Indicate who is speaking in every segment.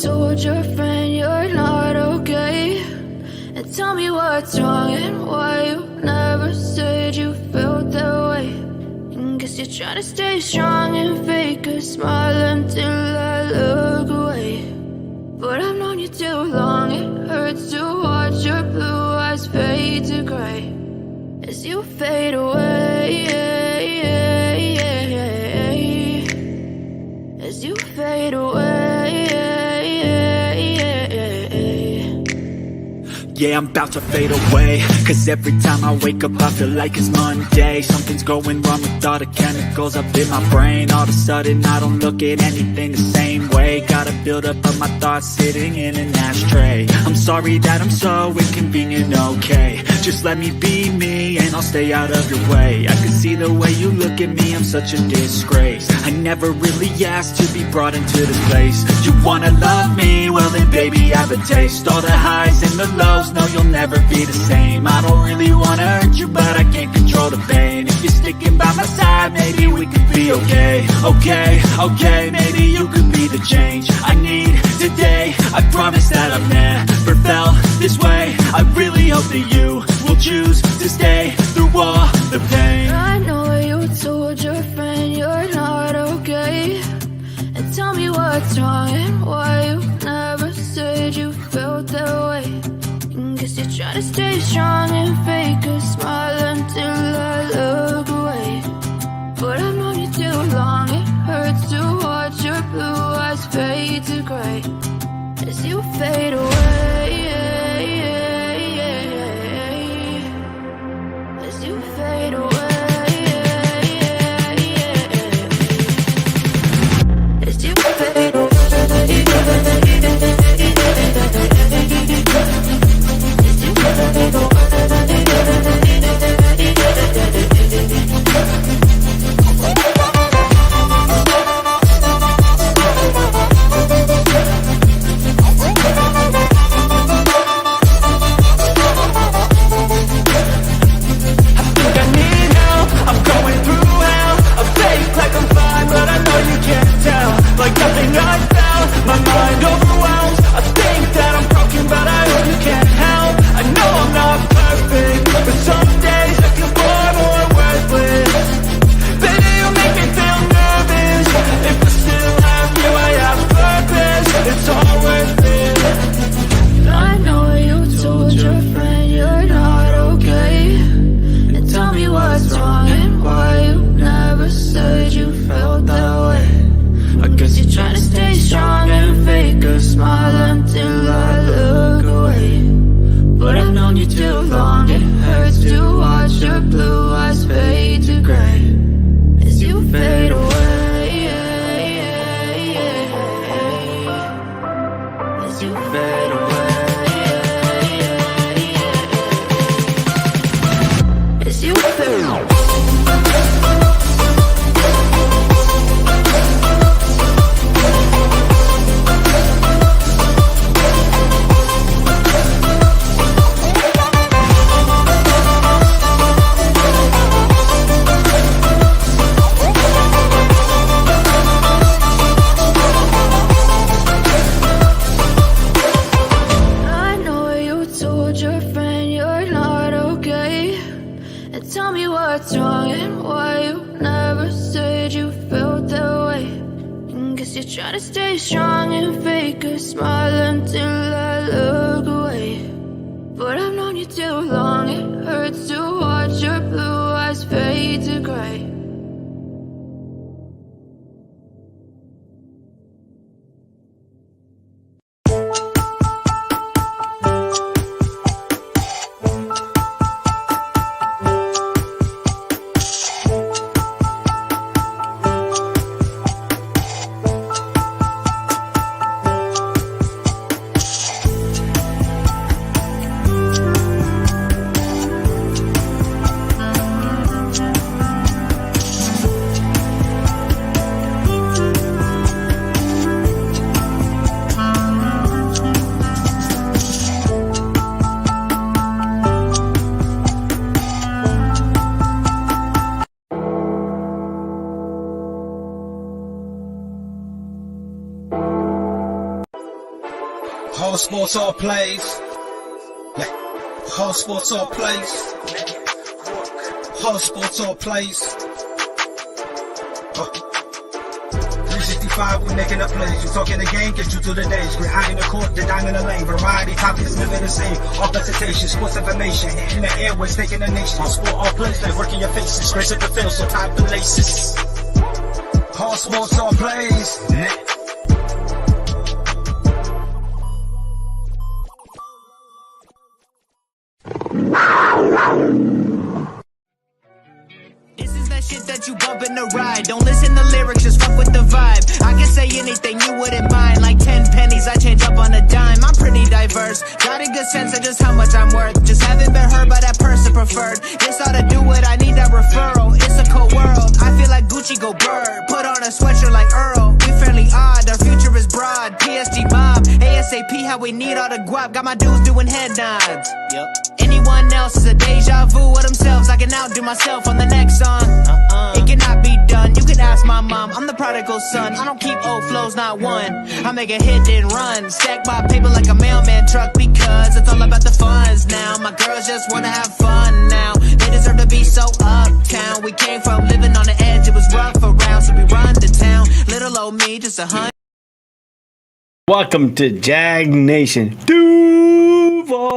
Speaker 1: told your friend you're not okay? And tell me what's wrong and why you never said you felt that way. And guess you're trying to stay strong and fake a smile until I look away. But I've known you too long, it hurts to watch your blue eyes fade to gray as you fade away, as you fade away.
Speaker 2: Yeah, I'm about to fade away, cause every time I wake up I feel like it's Monday. Something's going wrong with all the chemicals up in my brain. All of a sudden I don't look at anything the same way. Gotta build up of my thoughts sitting in an ashtray. I'm sorry that I'm so inconvenient, okay? Just let me be me and I'll stay out of your way. I can see the way you look at me, I'm such a disgrace. I never really asked to be brought into this place. You wanna love me? Well then baby I have a taste. All the highs and the lows, no you'll never be the same. I don't really wanna hurt you but I can't control the pain. If you're sticking by my side maybe we could be okay. Okay, maybe you could be the change I need today. I promise that I've never felt this way. I really hope that you will choose to stay through all the pain.
Speaker 1: I know you told your friend you're not okay. And tell me what's wrong and why you never said you felt that way. And guess you're trying to stay strong and fake a smile until I look away. But I've known you too long, it hurts to watch your blue eyes fade to gray as you fade away, as you fade away, as you fade away, as you fade away.
Speaker 2: Like nothing I felt, my mind overwhelmed. I think that I'm broken but I hope you can't help. I know I'm not perfect, but some days I feel bored or worthless. Baby, you make me feel nervous. If I still have you, I have purpose. It's all worth it.
Speaker 1: I know you told your friend you're not okay. And tell me what's wrong and why you never said you felt that way. I guess you're trying to stay strong and fake a smile until I look away. But I've known you too long, it hurts to watch your blue eyes fade to gray as you fade away, as you fade away, as you fade away. What's wrong and why you never said you felt that way. And guess you're trying to stay strong and fake a smile until I look away. But I've known you too long, it hurts to watch your blue eyes fade to gray.
Speaker 3: All sports, all plays. Yeah. All sports, all plays. All sports, all plays. 365, we making up plays. You talking the game, get you through the days. We're high in the court, the dime in the lane. Variety, topics, living the same. All presentation, sports information. In the airways, taking the nation. All sport, all plays, they work in your faces. Grace at the field, so tie the laces. All sports, all plays. Yeah.
Speaker 4: This is that shit that you bump in the ride. Don't listen to lyrics, just fuck with the vibe. I can say anything you wouldn't mind. Like 10 pennies, I change up on a dime. I'm pretty diverse, got a good sense of just how much I'm worth. Just haven't been heard by that person preferred. This ought to do it, I need that referral. It's a cold world, I feel like Gucci go bird. Put on a sweatshirt like Earl. We fairly odd, our future is broad. PSG mob, ASAP, how we need all the guap. Got my dudes doing head nods. Yep. Anyone else is a deja vu of themselves. I can outdo myself on the next song. It cannot be done. You can ask my mom. I'm the prodigal son. I don't keep old flows, not one. I make a hit then run. Stack my paper like a mailman truck because it's all about the funds now. My girls just wanna have fun now. They deserve to be so uptown. We came from living on the edge. It was rough around, so we run the town. Little old me, just a hunt.
Speaker 5: Welcome to Jags Nation. Duval.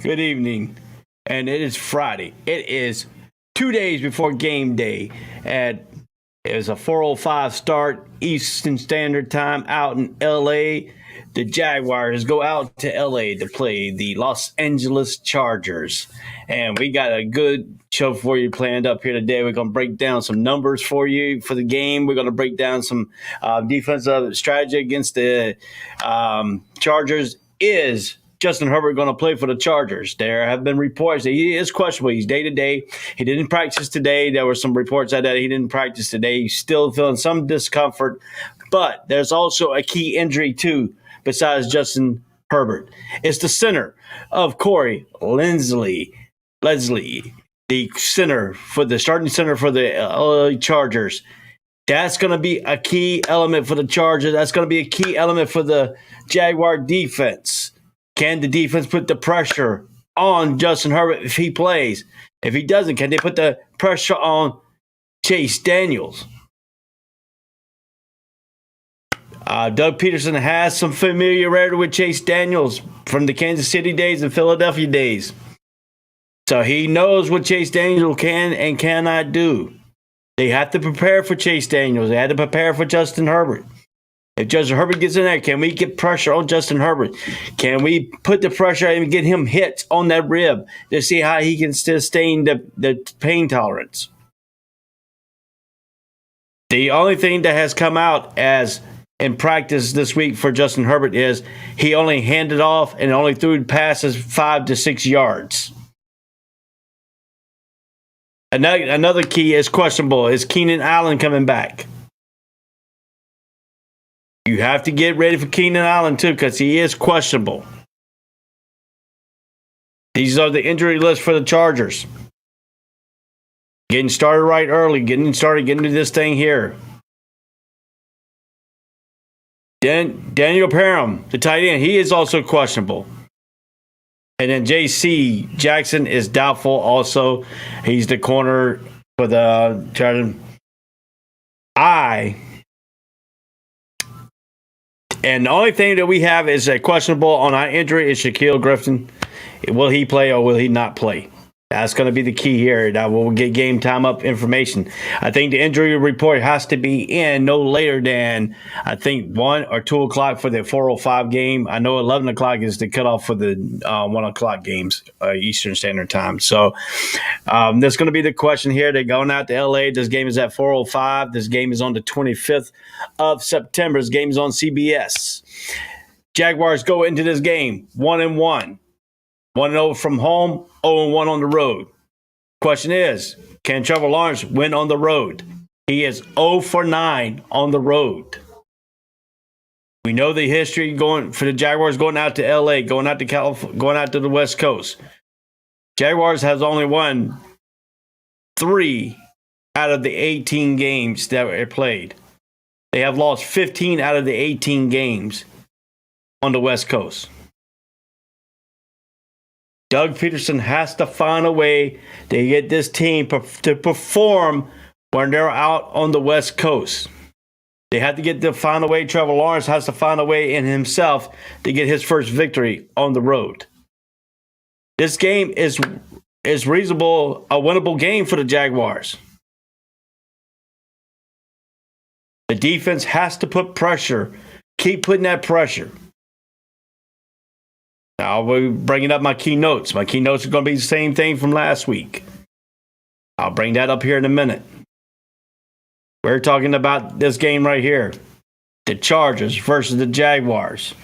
Speaker 5: Good evening. And it is Friday. It is 2 days before game day. It is a 4:05 start Eastern Standard Time out in LA. The Jaguars go out to LA to play the Los Angeles Chargers. And we got a good show for you planned up here today. We're going to break down some numbers for you for the game. We're going to break down some defensive strategy against the Chargers. Is Justin Herbert going to play for the Chargers? There have been reports that he is questionable. He's day-to-day. He didn't practice today. There were some reports that he didn't practice today. He's still feeling some discomfort. But there's also a key injury, too, besides Justin Herbert. It's the center of Corey Leslie, the center for the starting center for the LA Chargers. That's going to be a key element for the Chargers. That's going to be a key element for the Jaguar defense. Can the defense put the pressure on Justin Herbert if he plays? If he doesn't, can they put the pressure on Chase Daniels? Doug Peterson has some familiarity with Chase Daniels from the Kansas City days and Philadelphia days. So he knows what Chase Daniels can and cannot do. They have to prepare for Chase Daniels. They had to prepare for Justin Herbert. If Justin Herbert gets in there, can we get pressure on Justin Herbert? Can we put the pressure and get him hits on that rib to see how he can sustain the pain tolerance? The only thing that has come out as in practice this week for Justin Herbert is he only handed off and only threw passes 5 to 6 yards. Another key is questionable. Is Keenan Allen coming back? You have to get ready for Keenan Allen, too, because he is questionable. These are the injury lists for the Chargers. Getting started right early, getting to this thing here. Daniel Parham, the tight end, he is also questionable. And then J.C. Jackson is doubtful also. He's the corner for the Chargers. And the only thing that we have is a questionable on our injury is Shaquille Griffin. Will he play or will he not play? That's going to be the key here. Now we'll get game time up information. I think the injury report has to be in no later than, I think, 1 or 2 o'clock for the 4:05 game. I know 11 o'clock is the cutoff for the 1 o'clock games, Eastern Standard Time. So that's going to be the question here. They're going out to L.A. This game is at 4:05. This game is on the 25th of September. This game is on CBS. Jaguars go into this game 1-1. 1-0 from home, 0-1 on the road. Question is, can Trevor Lawrence win on the road? He is 0 for 9 on the road. We know the history going for the Jaguars going out to LA, going out to California, going out to the West Coast. Jaguars has only won 3 out of the 18 games that were played. They have lost 15 out of the 18 games. on the West Coast. Doug Peterson has to find a way to get this team to perform when they're out on the West Coast. They have to find a way. Trevor Lawrence has to find a way in himself to get his first victory on the road. This game is reasonable, a winnable game for the Jaguars. The defense has to put pressure, keep putting that pressure. Now, I'll be bringing up my key notes. My key notes are going to be the same thing from last week. I'll bring that up here in a minute. We're talking about this game right here. The Chargers versus the Jaguars.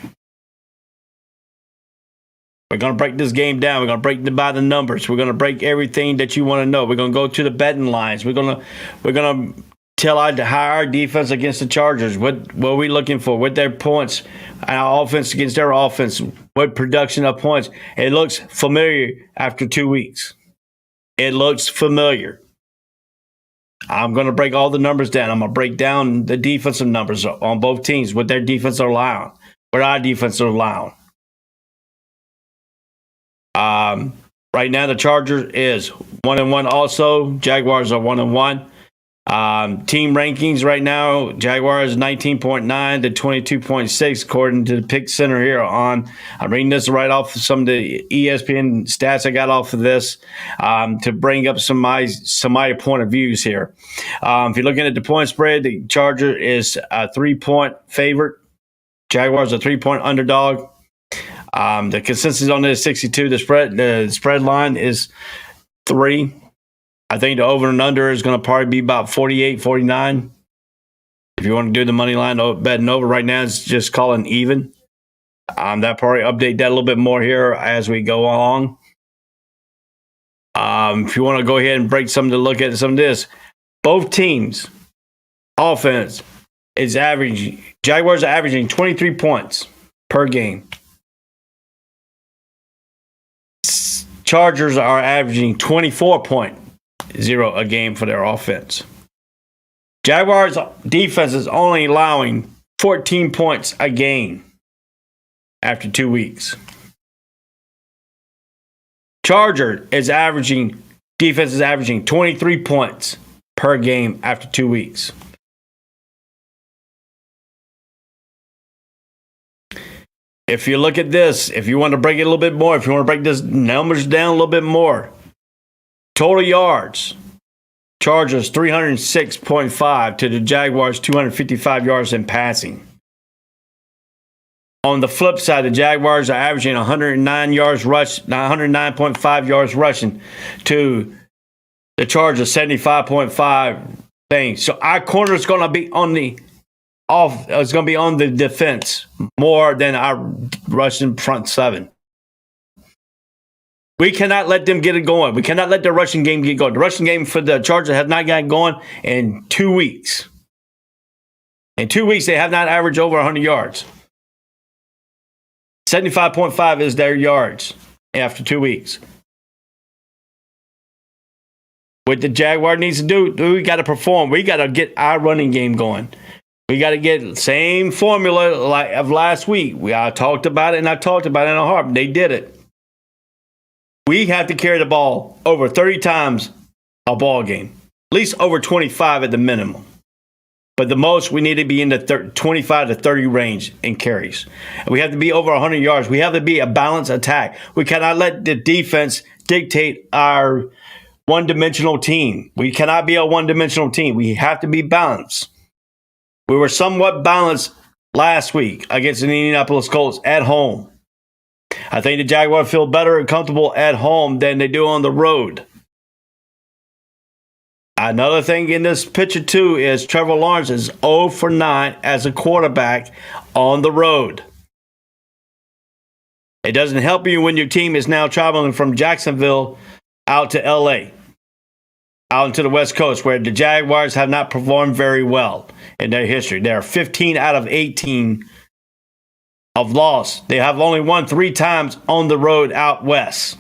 Speaker 5: We're going to break this game down. We're going to break it by the numbers. We're going to break everything that you want to know. We're going to go to the betting lines. We're going to tell our defense against the Chargers. What are we looking for? What their points, our offense against their offense. What production of points. It looks familiar after 2 weeks. It looks familiar. I'm going to break all the numbers down. I'm going to break down the defensive numbers on both teams, what their defense are allowing, what our defense are allowing. Right now, the Chargers is 1-1 also. Jaguars are 1-1. Team rankings right now, Jaguars 19.9 to 22.6 according to the Pick Center here I'm reading this right off of some of the ESPN stats I got off of this to bring up some of my point of views here. If you're looking at the point spread, the Charger is a 3-point favorite. Jaguars a 3-point underdog. The consensus on this is 62. The spread line is 3. I think the over and under is going to probably be about 48, 49. If you want to do the money line betting over right now, it's just calling even. That probably update that a little bit more here as we go along. If you want to go ahead and break something to look at some of this, both teams' offense is averaging. Jaguars are averaging 23 points per game. Chargers are averaging 24.0 a game for their offense. Jaguars defense is only allowing 14 points a game after 2 weeks. Charger is averaging, defense is averaging 23 points per game after 2 weeks. If you look at this, if you want to break it a little bit more, if you want to break this numbers down a little bit more, total yards, Chargers 306.5 to the Jaguars 255 yards in passing. On the flip side, the Jaguars are averaging 109.5 yards rushing to the Chargers 75.5 things. So our corner is going to be on the it's going to be on the defense more than our rushing front seven. We cannot let them get it going. We cannot let the rushing game get going. The rushing game for the Chargers has not gotten going in 2 weeks. In 2 weeks, they have not averaged over 100 yards. 75.5 is their yards after 2 weeks. What the Jaguar needs to do, we got to perform. We got to get our running game going. We got to get the same formula like of last week. I talked about it, and I talked about it in a harp. They did it. We have to carry the ball over 30 times a ball game, at least over 25 at the minimum. But the most, we need to be in the 25 to 30 range in carries. And we have to be over 100 yards. We have to be a balanced attack. We cannot let the defense dictate our one-dimensional team. We cannot be a one-dimensional team. We have to be balanced. We were somewhat balanced last week against the Indianapolis Colts at home. I think the Jaguars feel better and comfortable at home than they do on the road. Another thing in this picture, too, is Trevor Lawrence is 0 for 9 as a quarterback on the road. It doesn't help you when your team is now traveling from Jacksonville out to L.A., out into the West Coast, where the Jaguars have not performed very well in their history. They are 15 out of 18 of loss. They have only won 3 times on the road out west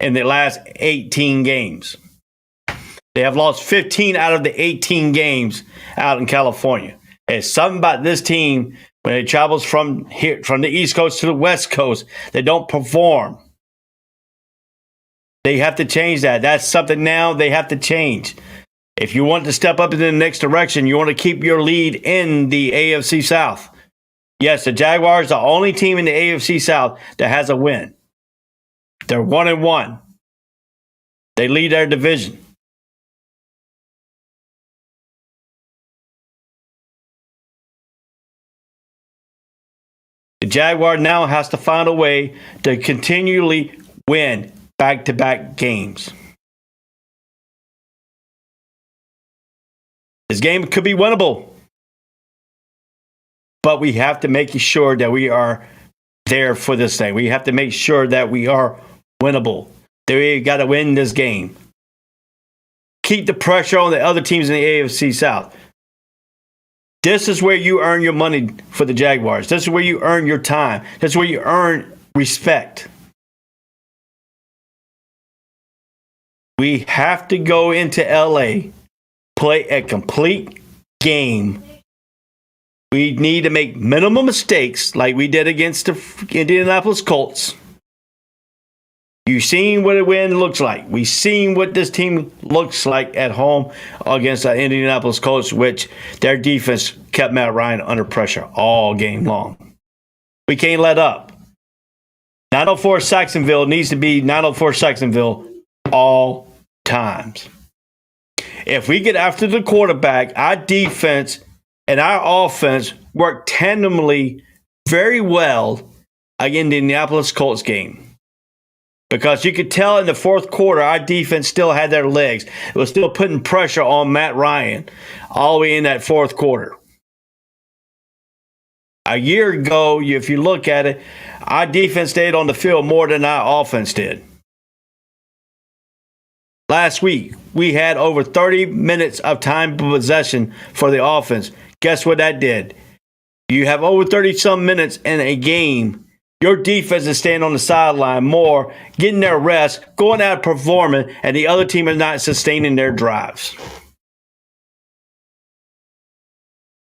Speaker 5: in the last 18 games. They have lost 15 out of the 18 games out in California. It's something about this team When it travels from the East Coast to the West Coast, they don't perform. They have to change that. That's something now they have to change. If you want to step up in the next direction, you want to keep your lead in the AFC South. Yes, the Jaguars are the only team in the AFC South that has a win. They're 1-1. They lead their division. The Jaguar now has to find a way to continually win back-to-back games. This game could be winnable, but we have to make sure that we are there for this thing. We have to make sure that we are winnable. That we got to win this game. Keep the pressure on the other teams in the AFC South. This is where you earn your money for the Jaguars. This is where you earn your time. This is where you earn respect. We have to go into LA, play a complete game. We need to make minimal mistakes like we did against the Indianapolis Colts. You've seen what a win looks like. We've seen what this team looks like at home against the Indianapolis Colts, which their defense kept Matt Ryan under pressure all game long. We can't let up. 904 Jacksonville needs to be 904 Jacksonville all times. If we get after the quarterback, our defense and our offense work tandemly very well against the Indianapolis Colts game. Because you could tell in the fourth quarter, our defense still had their legs. It was still putting pressure on Matt Ryan all the way in that fourth quarter. A year ago, if you look at it, our defense stayed on the field more than our offense did. Last week, we had over 30 minutes of time possession for the offense. Guess what that did? You have over 30-some minutes in a game. Your defense is staying on the sideline more, getting their rest, going out performing, and the other team is not sustaining their drives.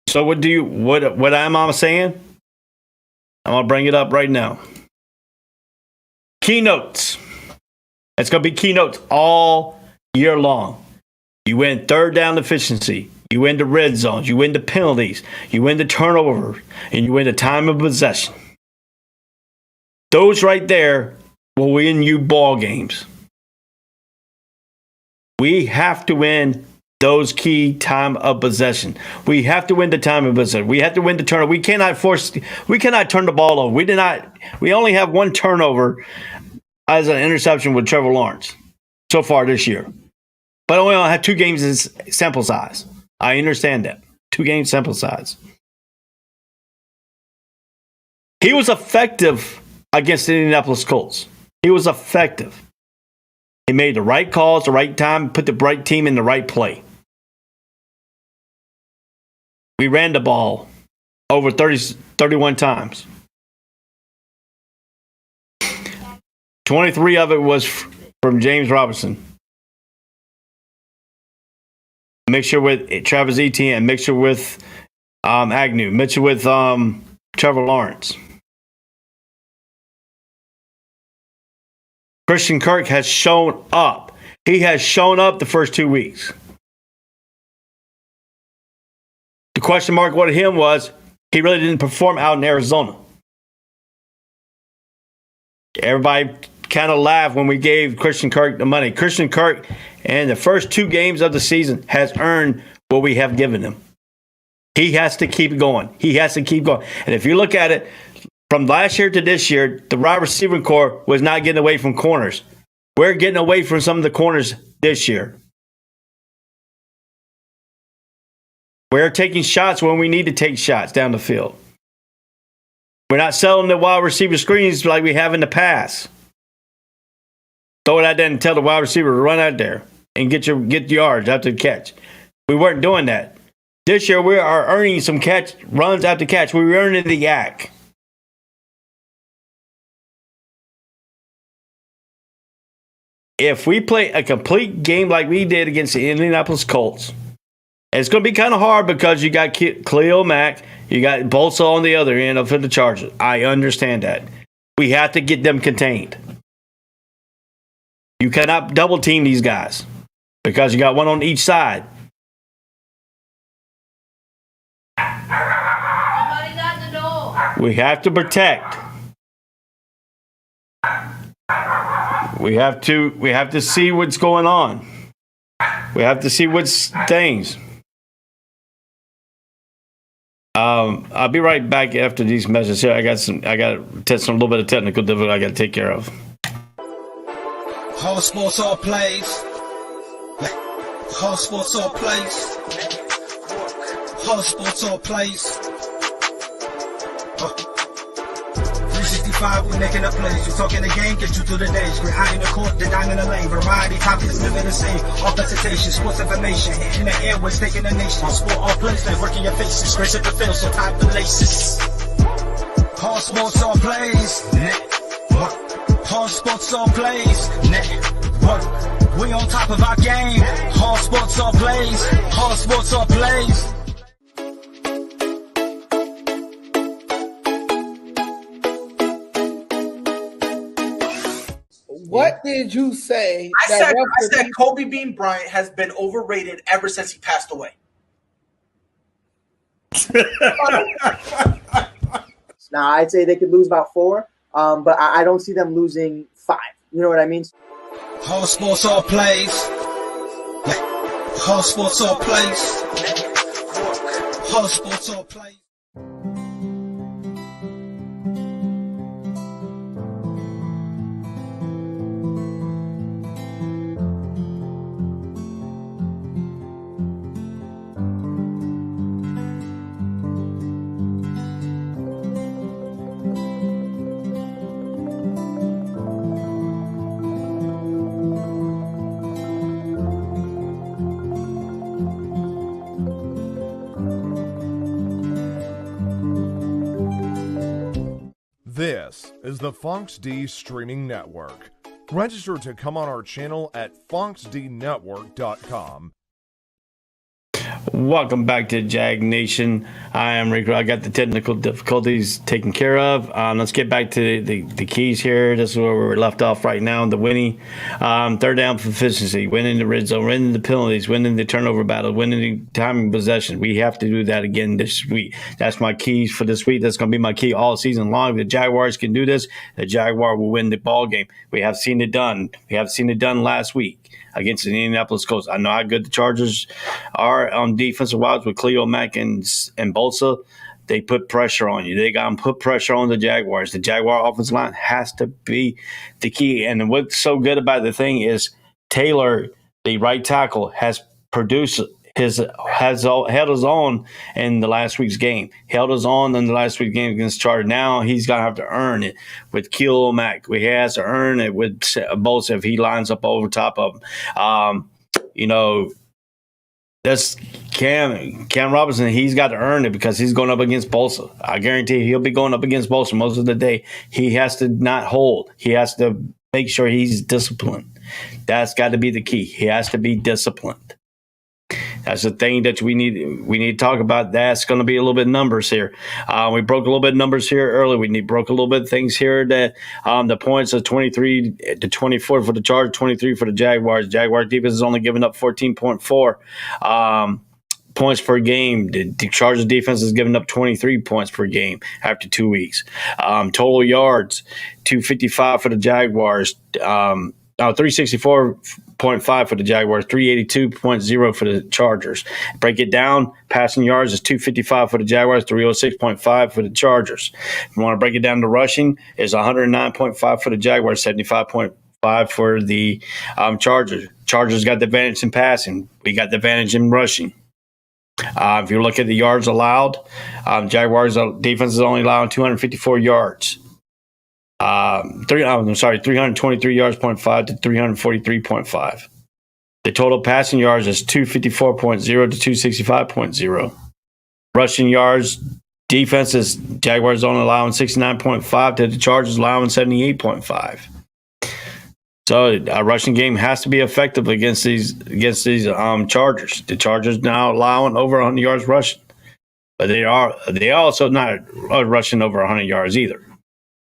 Speaker 5: So what am I saying? I'm going to bring it up right now. Keynotes. It's going to be keynotes all year long. You win third down efficiency. You win the red zones. You win the penalties. You win the turnover. And you win the time of possession. Those right there will win you ball games. We have to win those key time of possession. We have to win the time of possession. We have to win the turnover. We cannot turn the ball over. We only have one turnover as an interception with Trevor Lawrence so far this year. But we only have 2 games in sample size. I understand that. 2 games sample size. He was effective against the Indianapolis Colts. He was effective. He made the right calls, the right time, put the right team in the right play. We ran the ball over 31 times. 23 of it was from James Robinson. Mixture with Travis Etienne, mixture with Agnew, mixture with Trevor Lawrence. Christian Kirk has shown up. He has shown up the first 2 weeks. The question mark with him was he really didn't perform out in Arizona. Everybody kind of laughed when we gave Christian Kirk the money. Christian Kirk, in the first 2 games of the season, has earned what we have given him. He has to keep going. He has to keep going. And if you look at it, from last year to this year, the wide receiver core was not getting away from corners. We're getting away from some of the corners this year. We're taking shots when we need to take shots down the field. We're not selling the wide receiver screens like we have in the past. Throw it out there and tell the wide receiver to run out there and get yards after the catch. We weren't doing that. This year, we are earning some runs after catch. We're earning the yak. If we play a complete game like we did against the Indianapolis Colts, It's going to be kind of hard because you got Khalil Mack, you got Bosa on the other end for the Chargers. I understand that. We have to get them contained. You cannot double team these guys because you got one on each side. We have to protect. We have to see what's going on. We have to see what's things. I'll be right back after these messages here. I got a little bit of technical difficulty I got to take care of.
Speaker 3: All sports, all plays. All sports, all plays. All sports, all plays. 365, we making up plays. You talking the game, get you through the days. We're high in the court, the dime in the lane. Variety, topics, living the same. All presentation, sports information. In the airways, taking the nation. All sport, all plays, like working your faces. Grace at the field, so tie the laces. All sports, all plays. All sports, all plays. We on top of our game. All sports, all plays. All sports, all plays.
Speaker 6: What did you say?
Speaker 7: I said Kobe Bean Bryant has been overrated ever since he passed away.
Speaker 8: Now, I'd say they could lose about 4, but I don't see them losing 5. You know what I mean?
Speaker 3: All sports, all plays. All sports, all plays. All sports, all plays.
Speaker 9: This is the Fox D Streaming Network. Register to come on our channel at foxdnetwork.com.
Speaker 5: Welcome back to Jags Nation. I am Rico. I got the technical difficulties taken care of. Let's get back to the keys here. This is where we're left off right now. The winning, third down efficiency, winning the red zone, winning the penalties, winning the turnover battle, winning the timing possession. We have to do that again this week. That's my keys for this week. That's going to be my key all season long. If the Jaguars can do this, the Jaguar will win the ball game. We have seen it done. We have seen it done last week against the Indianapolis Colts. I know how good the Chargers are on defensive wise with Khalil Mack and Bosa. They put pressure on you. They got to put pressure on the Jaguars. The Jaguar offensive line has to be the key. And what's so good about the thing is Taylor, the right tackle, has produced held his own in the last week's game. Held his own in the last week's game against Chargers. Now he's gonna have to earn it with Khalil Mack. He has to earn it with Bosa if he lines up over top of him. That's Cam Robinson. He's got to earn it because he's going up against Bosa. I guarantee he'll be going up against Bosa most of the day. He has to not hold. He has to make sure he's disciplined. That's got to be the key. He has to be disciplined. That's the thing that we need to talk about. That's going to be a little bit of numbers here. We broke a little bit of numbers here early. Broke a little bit of things here that the points are 23 to 24 for the Chargers, 23 for the Jaguars. Jaguar defense is only giving up 14.4 points per game. The Chargers defense is giving up 23 points per game after 2 weeks. Total yards, 255 for the Jaguars. 364.5 for the Jaguars, 382.0 for the Chargers. Break it down, passing yards is 255 for the Jaguars, 306.5 for the Chargers. If you want to break it down to rushing, is 109.5 for the Jaguars, 75.5 for the Chargers. Chargers got the advantage in passing. We got the advantage in rushing. If you look at the yards allowed, Jaguars defense is only allowing 254 yards. 323 yards, 0.5 to 343.5. The total passing yards is 254.0 to 265.0. Rushing yards, defense is Jaguars only allowing 69.5 to the Chargers allowing 78.5. So our rushing game has to be effective against these Chargers. The Chargers now allowing over 100 yards rushing, but they also not rushing over 100 yards either.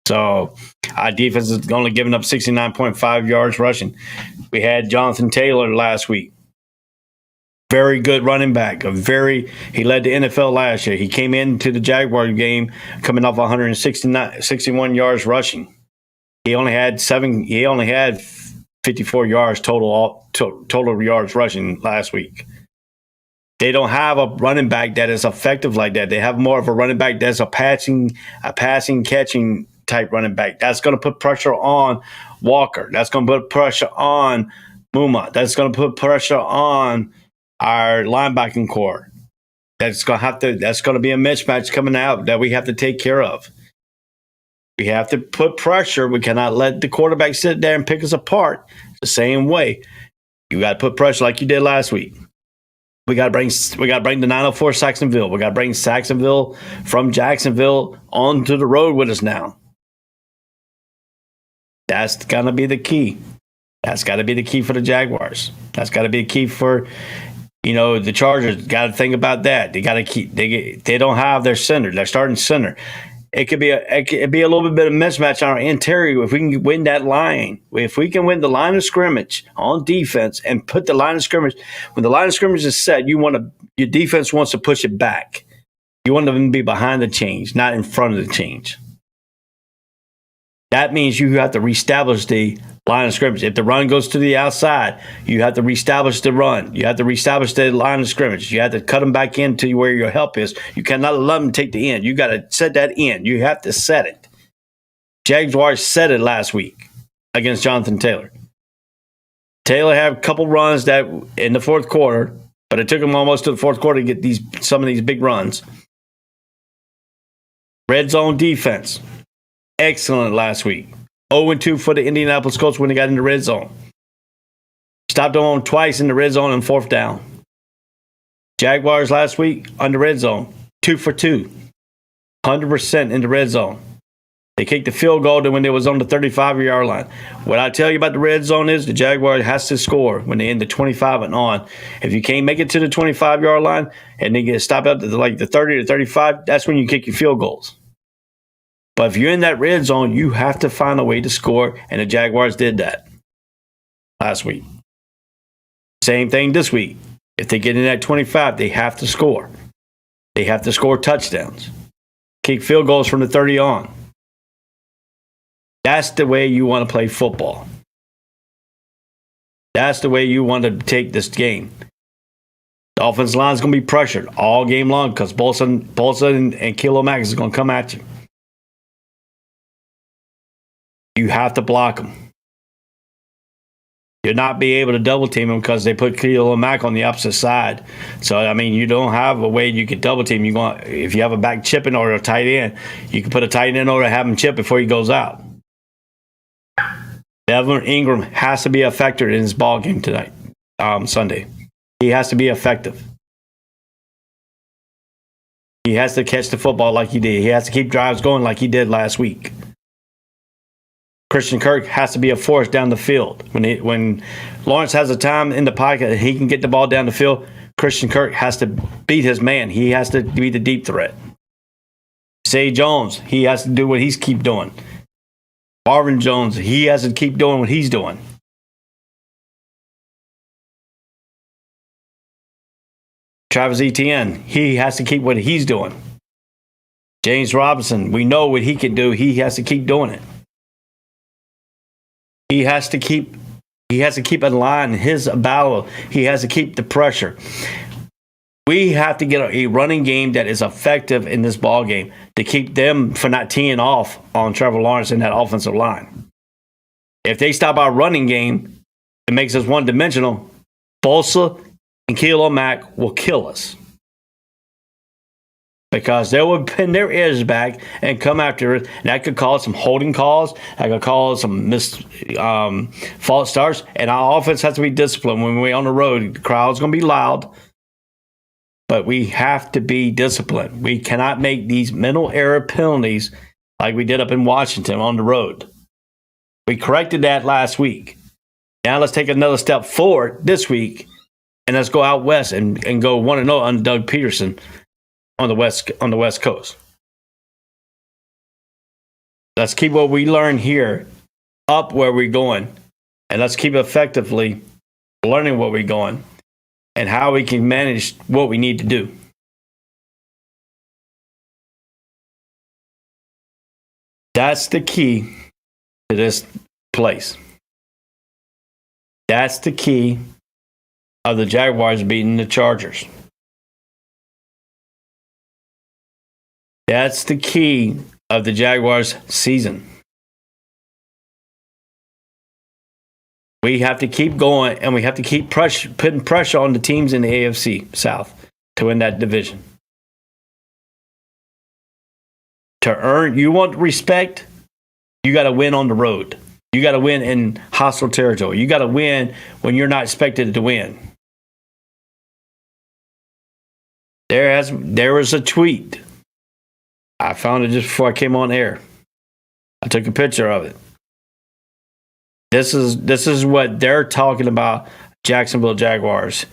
Speaker 5: So our defense is only giving up 69.5 yards rushing. We had Jonathan Taylor last week. Very good running back. He led the NFL last year. He came into the Jaguar game coming off 161 yards rushing. He only had 54 yards total yards rushing last week. They don't have a running back that is effective like that. They have more of a running back that's a passing catching type running back. That's going to put pressure on Walker. That's going to put pressure on Muma. That's going to put pressure on our linebacking core. That's going to be a mismatch coming out that we have to take care of. We have to put pressure. We cannot let the quarterback sit there and pick us apart the same way. You got to put pressure like you did last week. We got to bring the 904 Saxonville. We got to bring Saxonville from Jacksonville onto the road with us now. That's going to be the key. That's got to be the key for the Jaguars. That's got to be the key for, the Chargers. Got to think about that. They got to keep. They don't have their center. Their starting center. It could be a little bit of mismatch on our interior if we can win that line. If we can win the line of scrimmage on defense and put the line of scrimmage, when the line of scrimmage is set, your defense wants to push it back. You want them to be behind the change, not in front of the change. That means you have to reestablish the line of scrimmage. If the run goes to the outside, you have to reestablish the run. You have to reestablish the line of scrimmage. You have to cut them back into where your help is. You cannot let them take the end. You got to set that in. You have to set it. Jaguars set it last week against Jonathan Taylor. Taylor had a couple runs that in the fourth quarter, but it took him almost to the fourth quarter to get some of these big runs. Red zone defense. Excellent last week. 0-2 for the Indianapolis Colts when they got in the red zone. Stopped them on twice in the red zone and fourth down. Jaguars last week on the red zone. 2 for 2. 100% in the red zone. They kicked the field goal when they was on the 35-yard line. What I tell you about the red zone is the Jaguars has to score when they're in the 25 and on. If you can't make it to the 25-yard line and they get stopped up to the 30 to 35, that's when you kick your field goals. But if you're in that red zone, you have to find a way to score, and the Jaguars did that last week. Same thing this week. If they get in at 25, they have to score. They have to score touchdowns. Kick field goals from the 30 on. That's the way you want to play football. That's the way you want to take this game. The offensive line is going to be pressured all game long because Bosa and Kilo Max is going to come at you. You have to block them. You'll not be able to double team them because they put Khalil Mack on the opposite side. So, you don't have a way you can double team. If you have a back chipping or a tight end, you can put a tight end over to have him chip before he goes out. Evan Ingram has to be a factor in this ball game tonight, Sunday. He has to be effective. He has to catch the football like he did. He has to keep drives going like he did last week. Christian Kirk has to be a force down the field. When Lawrence has the time in the pocket and he can get the ball down the field, Christian Kirk has to beat his man. He has to be the deep threat. Zay Jones, he has to do what he's keep doing. Marvin Jones, he has to keep doing what he's doing. Travis Etienne, he has to keep what he's doing. James Robinson, we know what he can do. He has to keep doing it. He has to keep in line his battle. He has to keep the pressure. We have to get a running game that is effective in this ball game to keep them from not teeing off on Trevor Lawrence in that offensive line. If they stop our running game, it makes us one-dimensional. Bosa and Khalil Mack will kill us. Because they will pin their ears back and come after it. And that could cause some holding calls. That could cause some false starts. And our offense has to be disciplined. When we're on the road, the crowd's going to be loud. But we have to be disciplined. We cannot make these mental error penalties like we did up in Washington on the road. We corrected that last week. Now let's take another step forward this week, and let's go out west and go 1-0 under Doug Peterson on the West Coast. Let's keep what we learned here up where we're going, and let's keep effectively learning what we're going and how we can manage what we need to do. That's the key to this place. That's the key of the Jaguars beating the Chargers. That's the key of the Jaguars season. We have to keep going, and we have to keep putting pressure on the teams in the AFC South to win that division. To earn, you want respect, you got to win on the road. You got to win in hostile territory. You got to win when you're not expected to win. There was a tweet. I found it just before I came on air. I took a picture of it. This is what they're talking about Jacksonville Jaguars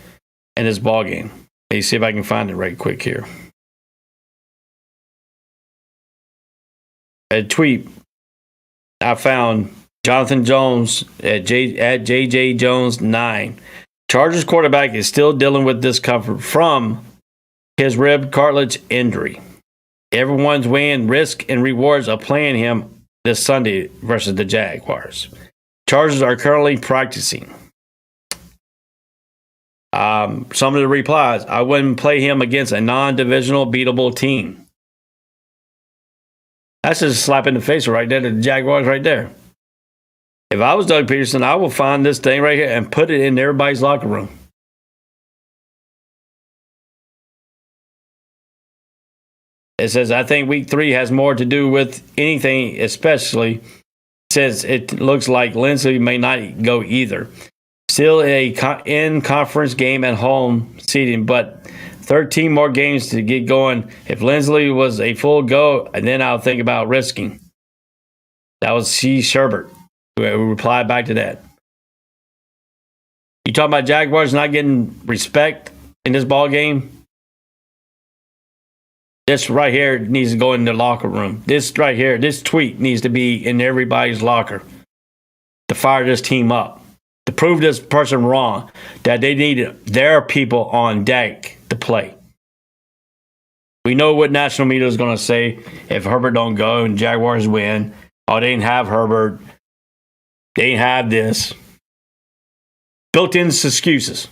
Speaker 5: in this ball game. Let me see if I can find it right quick here. A tweet I found, Jonathan Jones at JJ Jones 9. Chargers quarterback is still dealing with discomfort from his rib cartilage injury. Everyone's weighing risk and rewards of playing him this Sunday versus the Jaguars. Chargers are currently practicing. Some of the replies: I wouldn't play him against a non-divisional beatable team. That's just a slap in the face right there to the Jaguars right there. If I was Doug Peterson, I will find this thing right here and put it in everybody's locker room. It says, I think week 3 has more to do with anything, especially since it looks like Lindsey may not go either. Still a in-conference game at home seating, but 13 more games to get going. If Lindsey was a full go, and then I'll think about risking. That was C. Sherbert who replied back to that. You talking about Jaguars not getting respect in this ball game? This right here needs to go in the locker room. This right here, this tweet needs to be in everybody's locker to fire this team up, to prove this person wrong, that they need their people on deck to play. We know what national media is going to say if Herbert don't go and Jaguars win. Oh, they didn't have Herbert. They didn't have this. Built-in excuses.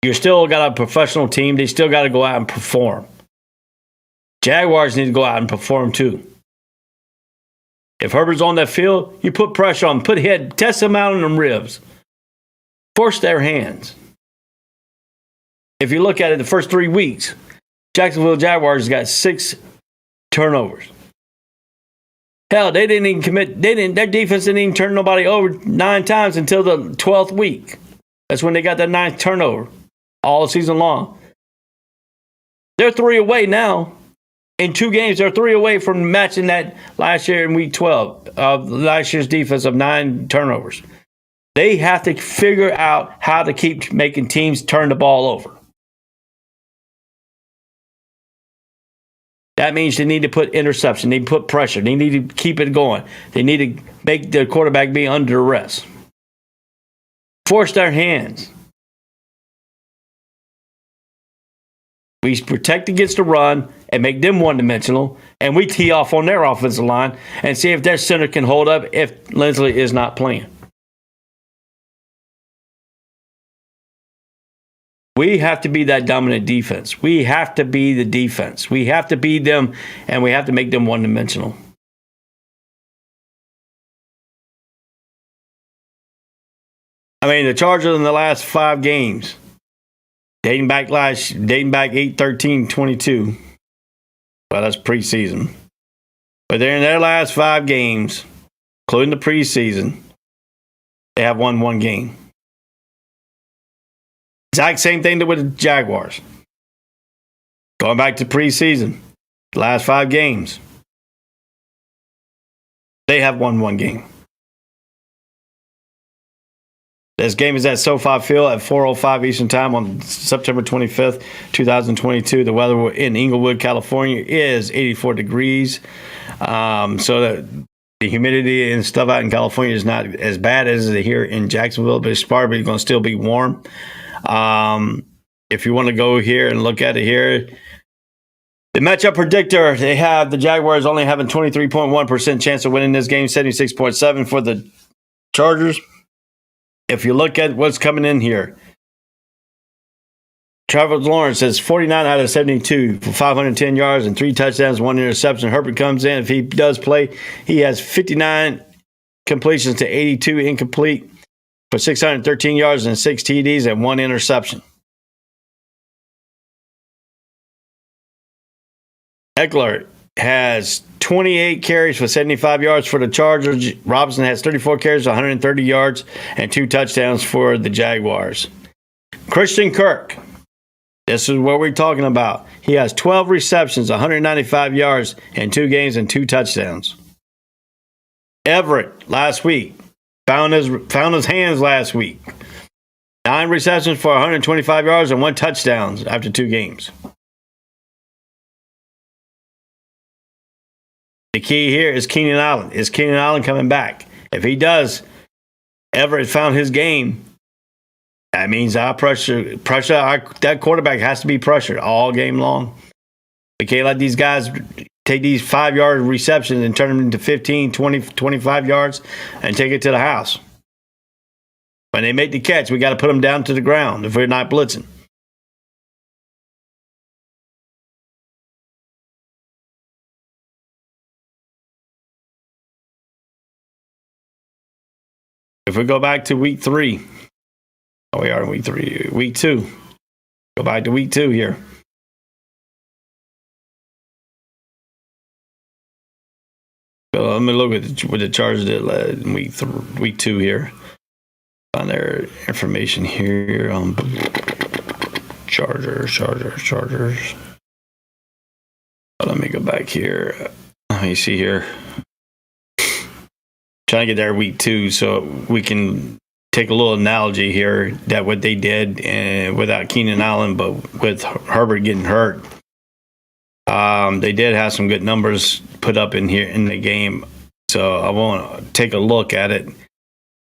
Speaker 5: You still got a professional team. They still got to go out and perform. Jaguars need to go out and perform too. If Herbert's on that field, you put pressure on them, test them out on them ribs. Force their hands. If you look at it, the first 3 weeks, Jacksonville Jaguars got 6 turnovers. Hell, they didn't even commit. Their defense didn't even turn nobody over 9 times until the 12th week. That's when they got that 9th turnover all season long. They're 3 away now. In 2 games, they're 3 away from matching that last year in week 12 of last year's defense of 9 turnovers. They have to figure out how to keep making teams turn the ball over. That means they need to put interception. They need to put pressure. They need to keep it going. They need to make the quarterback be under arrest. Force their hands. We protect against the run and make them one-dimensional, and we tee off on their offensive line and see if their center can hold up if Lindsey is not playing. We have to be that dominant defense. We have to be the defense. We have to be them, and we have to make them one-dimensional. I mean, the Chargers in the last 5 games, dating back 8-13-22. Well, that's preseason. But they're in their last 5 games, including the preseason, they have won 1 game. Exact same thing with the Jaguars. Going back to preseason, the last 5 games, they have won 1 game. This game is at SoFi Field at 4:05 Eastern Time on September 25th, 2022. The weather in Inglewood, California is 84 degrees. So the humidity and stuff out in California is not as bad as it here in Jacksonville, but it's probably going to still be warm. If you want to go here and look at it here, the matchup predictor, they have the Jaguars only having 23.1% chance of winning this game, 76.7% for the Chargers. If you look at what's coming in here, Trevor Lawrence has 49 out of 72 for 510 yards and 3 touchdowns, 1 interception. Herbert comes in. If he does play, he has 59 completions to 82 incomplete for 613 yards and 6 TDs and 1 interception. Eckler has 28 carries for 75 yards for the Chargers. Robinson has 34 carries, 130 yards, and 2 touchdowns for the Jaguars. Christian Kirk, this is what we're talking about. He has 12 receptions, 195 yards, in 2 games and 2 touchdowns. Everett last week found his hands last week. 9 receptions for 125 yards and 1 touchdown after 2 games. The key here is Keenan Allen. Is Keenan Allen coming back? If he does, Everett found his game. That means that quarterback has to be pressured all game long. We can't let these guys take these 5-yard receptions and turn them into 15, 20, 25 yards and take it to the house. When they make the catch, we got to put them down to the ground if we're not blitzing. If we go back to week 3, we are in week 3, week 2. Go back to week 2 here. So let me look at what the Chargers did in week 2 here. On their information here. Chargers. Let me go back here. Let me see here. Trying to get there week 2 so we can take a little analogy here that what they did without Keenan Allen, but with Herbert getting hurt, they did have some good numbers put up in here in the game. So I want to take a look at it,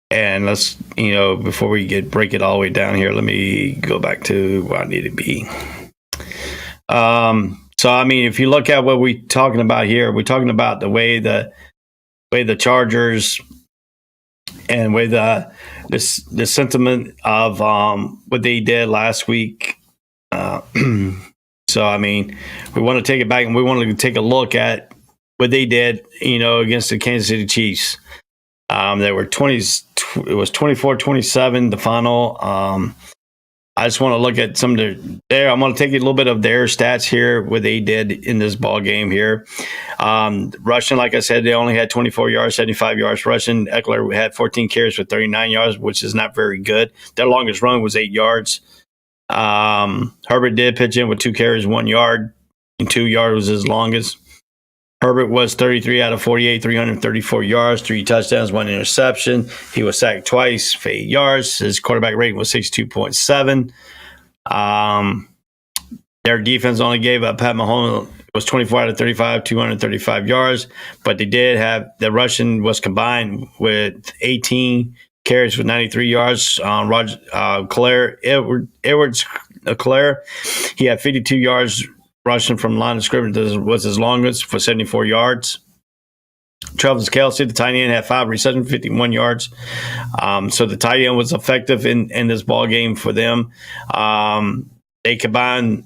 Speaker 5: and let's before we break it all the way down here, let me go back to where I need to be. So I mean, if you look at what we're talking about here, we're talking about the way the Chargers and with the sentiment of what they did last week. So I mean, we want to take it back and we want to take a look at what they did, against the Kansas City Chiefs. They were 20. It was 24-27 the final. I just want to look at some of their. I'm going to take a little bit of their stats here, what they did in this ball game here. Rushing, like I said, they only had 24 yards, 75 yards rushing. Eckler had 14 carries for 39 yards, which is not very good. Their longest run was 8 yards. Herbert did pitch in with 2 carries, 1 yard, and 2 yards was his longest. Herbert was 33 out of 48, 334 yards, 3 touchdowns, 1 interception. He was sacked twice for 8 yards. His quarterback rating was 62.7. Their defense only gave up. Pat Mahomes was 24 out of 35, 235 yards. But they did have the rushing was combined with 18 carries for 93 yards. Edwards Claire, he had 52 yards rushing from the line of scrimmage. Was his longest for 74 yards. Travis Kelce, the tight end, had 5 receptions, 51 yards. So the tight end was effective in this ball game for them. They combined.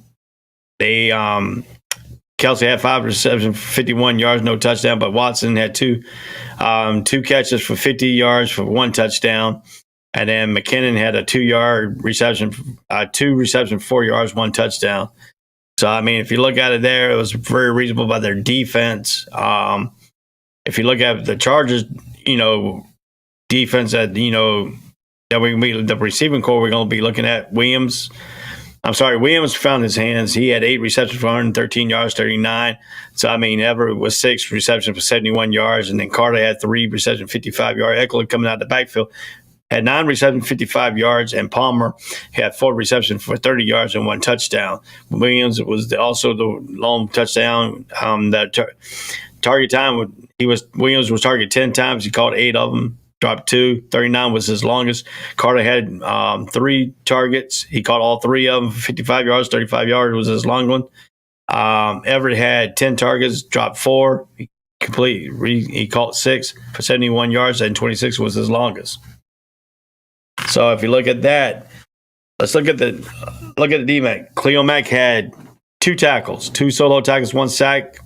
Speaker 5: Kelce had 5 receptions, 51 yards, no touchdown. But Watson had 2 catches for 50 yards for 1 touchdown. And then McKinnon had a 2-yard reception, 2 receptions, 4 yards, 1 touchdown. So, I mean, if you look at it there, it was very reasonable by their defense. If you look at the Chargers, defense that the receiving core we're going to be looking at, Williams found his hands. He had 8 receptions for 113 yards, 39. So, I mean, Everett was 6 receptions for 71 yards. And then Carter had 3 receptions, 55 yards. Eckler coming out of the backfield. had 9 receptions, 55 yards, and Palmer had 4 receptions for 30 yards and 1 touchdown. Williams was also the long touchdown. Target time, Williams was targeted 10 times. He caught 8 of them, dropped 2. 39 was his longest. Carter had 3 targets. He caught all 3 of them, 55 yards. 35 yards was his long one. Everett had 10 targets, dropped 4. He caught 6 for 71 yards, and 26 was his longest. So if you look at that, let's look at the D-Mac. Cleo Mack had 2 tackles, 2 solo tackles, 1 sack.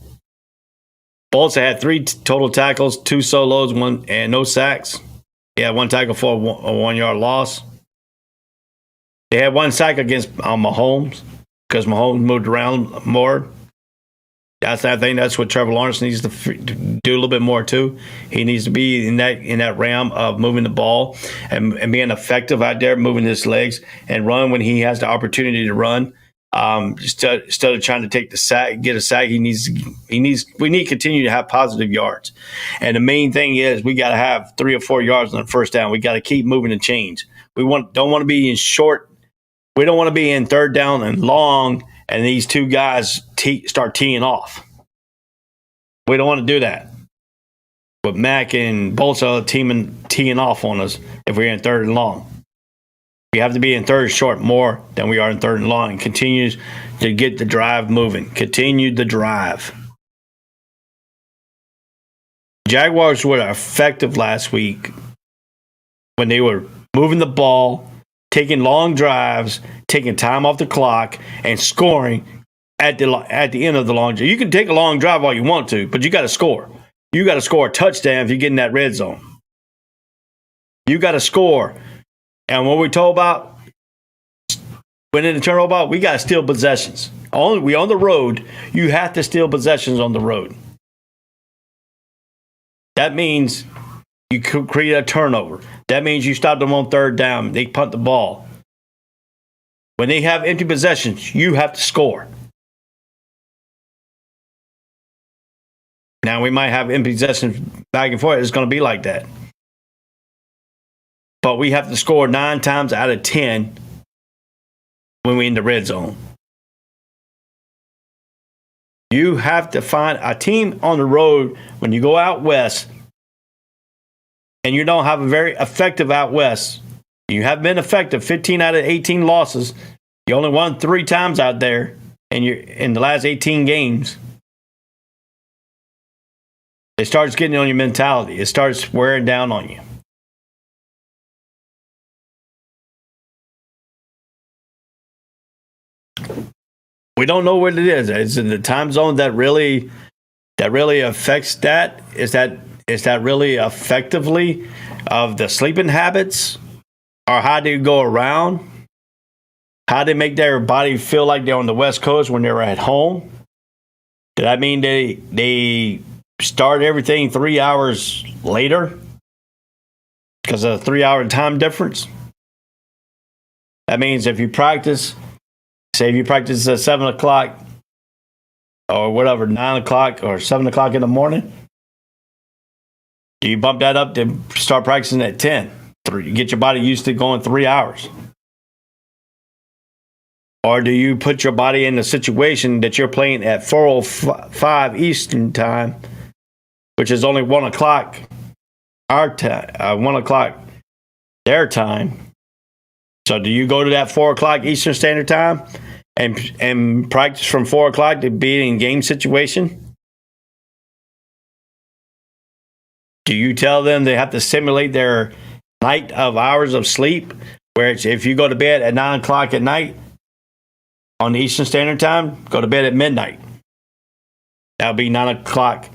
Speaker 5: Bolsa had 3 total tackles, 2 solos, 1 and no sacks. He had 1 tackle for a 1-yard loss. They had 1 sack against Mahomes because Mahomes moved around more. I think that's what Trevor Lawrence needs to do a little bit more too. He needs to be in that realm of moving the ball and being effective out there, moving his legs and run when he has the opportunity to run. Instead of trying to take the sack, get a sack, we need to continue to have positive yards. And the main thing is we got to have 3 or 4 yards on the first down. We got to keep moving the chains. Don't want to be in short. We don't want to be in 3rd down and long, and these 2 guys start teeing off. We don't want to do that. But Mack and Bolsa teeing off on us if we're in 3rd and long. We have to be in 3rd and short more than we are in 3rd and long, and continues to get the drive moving. Continue the drive. Jaguars were effective last week when they were moving the ball, taking long drives, taking time off the clock, and scoring at the end of the long drive. You can take a long drive all you want to, but you got to score. You got to score a touchdown if you get in that red zone. You got to score. And what we told about when in the turnover, we got to steal possessions. We on the road. You have to steal possessions on the road. That means you create a turnover. That means you stop them on 3rd down. They punt the ball. When they have empty possessions, you have to score. Now, we might have empty possessions back and forth. It's going to be like that. But we have to score 9 times out of 10 when we're in the red zone. You have to find a team on the road when you go out west and you don't have a very effective out west. You have been effective 15 out of 18 losses. You only won 3 times out there and you're in the last 18 games. It starts getting on your mentality. It starts wearing down on you. We don't know what it is. It's in the time zone that really affects that. Is that really effectively of the sleeping habits, or how they go around? How they make their body feel like they're on the West Coast when they're at home? Does that mean they start everything 3 hours later because of a 3-hour time difference? That means if you practice, say if you practice at 7 o'clock or whatever, 9 o'clock or 7 o'clock in the morning, do you bump that up to start practicing at 10? Get your body used to going 3 hours. Or do you put your body in a situation that you're playing at 4:05 Eastern time, which is only 1 o'clock our time, 1 o'clock their time? So do you go to that 4 o'clock Eastern Standard Time and practice from 4 o'clock to be in game situation? Do you tell them they have to simulate their night of hours of sleep, where it's, if you go to bed at 9 o'clock at night on the Eastern Standard Time, go to bed at midnight? That'll be 9 o'clock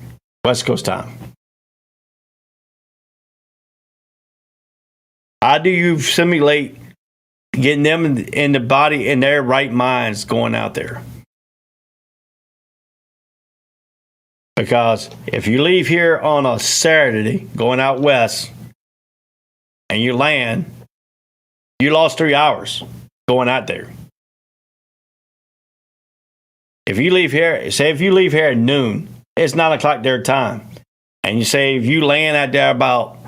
Speaker 5: West Coast time. How do you simulate getting them in the body, in their right minds going out there? Because if you leave here on a Saturday going out west and you land, you lost 3 hours going out there. If you leave here, say if you leave here at noon, it's 9 o'clock their time. And you say if you land out there about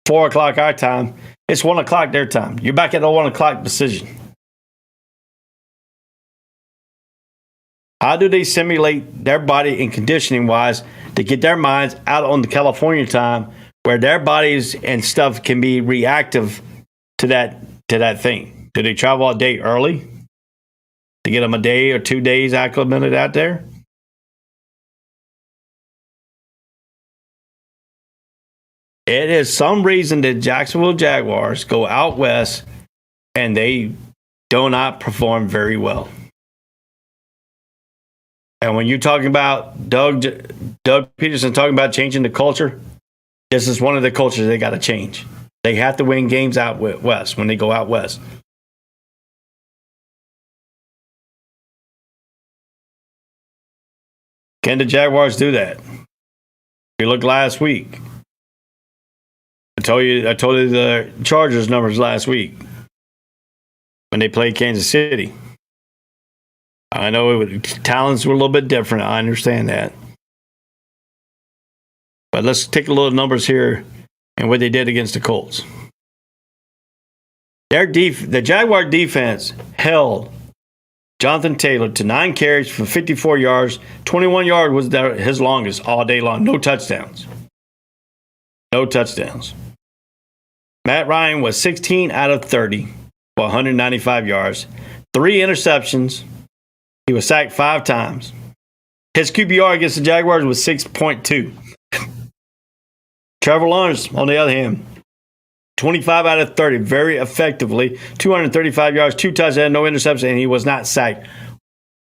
Speaker 5: 4 o'clock our time. It's 1 o'clock their time. You're back at the 1 o'clock decision. How do they simulate their body and conditioning wise to get their minds out on the California time where their bodies and stuff can be reactive to that thing? Do they travel a day early to get them a day or 2 days acclimated out there? It is some reason that Jacksonville Jaguars go out west and they do not perform very well. And when you're talking about Doug Peterson talking about changing the culture, this is one of the cultures they got to change. They have to win games out west when they go out west. Can the Jaguars do that? You look last week. I told you the Chargers numbers last week when they played Kansas City. I know talents were a little bit different. I understand that. But let's take a little numbers here and what they did against the Colts. The Jaguar defense held Jonathan Taylor to 9 carries for 54 yards. 21 yards was his longest all day long. No touchdowns. No touchdowns. Matt Ryan was 16 out of 30 for 195 yards. 3 interceptions. He was sacked 5 times. His QBR against the Jaguars was 6.2. Trevor Lawrence, on the other hand, 25 out of 30, very effectively, 235 yards, 2 touchdowns, no interception, and he was not sacked.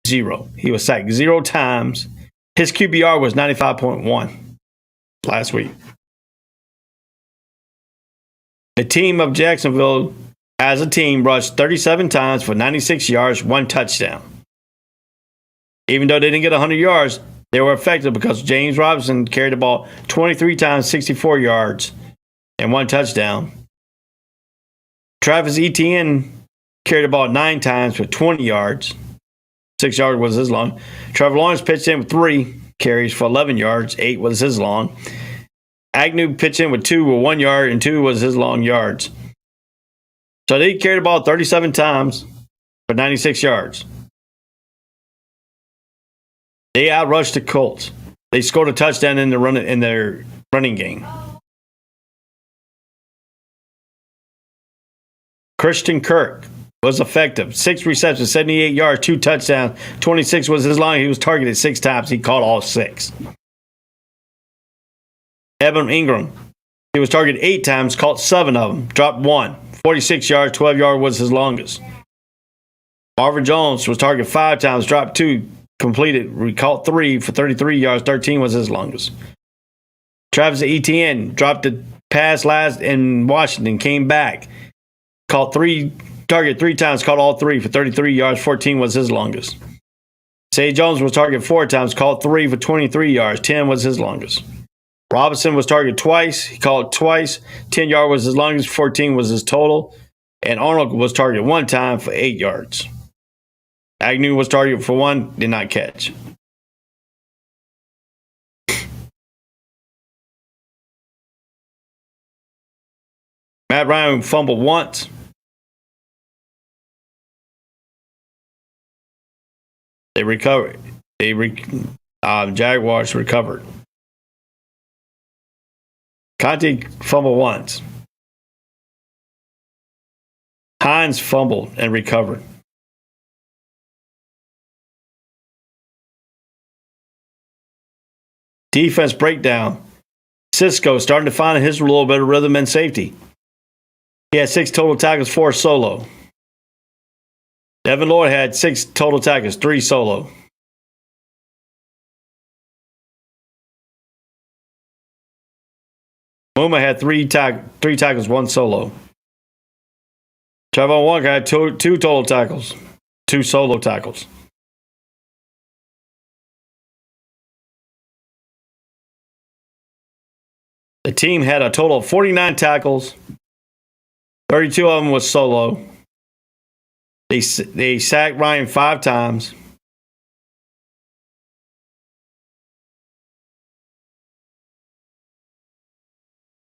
Speaker 5: 0. He was sacked 0 times. His QBR was 95.1 last week. The team of Jacksonville, as a team, rushed 37 times for 96 yards, 1 touchdown. Even though they didn't get 100 yards, they were effective because James Robinson carried the ball 23 times, 64 yards, and 1 touchdown. Travis Etienne carried the ball 9 times for 20 yards. 6 yards was his long. Trevor Lawrence pitched in with 3 carries for 11 yards. 8 was his long. Agnew pitched in with 2 with 1 yard, and 2 was his long yards. So they carried the ball 37 times for 96 yards. They outrushed the Colts. They scored a touchdown in their running game. Christian Kirk was effective. 6 receptions, 78 yards, 2 touchdowns. 26 was his line. He was targeted 6 times. He caught all 6. Evan Ingram, he was targeted 8 times, caught 7 of them, dropped 1. 46 yards, 12 yards was his longest. Marvin Jones was targeted 5 times, dropped 2. Completed, caught 3 for 33 yards. 13 was his longest. Travis Etienne dropped the pass last in Washington, came back, targeted 3 times, caught all 3 for 33 yards. 14 was his longest. Say Jones was targeted 4 times, caught 3 for 23 yards. 10 was his longest. Robinson was targeted twice. He caught twice. 10 yards was his longest. 14 was his total. And Arnold was targeted 1 time for 8 yards. Agnew was targeted for 1, did not catch. Matt Ryan fumbled once. They recovered. Jaguars recovered. Conte fumbled once. Hines fumbled and recovered. Defense breakdown. Cisco starting to find his little bit of rhythm and safety. He had 6 total tackles, 4 solo. Devin Lloyd had 6 total tackles, 3 solo. Muma had 3 tackles, 1 solo. Trevon Walker had 2 total tackles, 2 solo tackles. The team had a total of 49 tackles. 32 of them was solo. They sacked Ryan 5 times.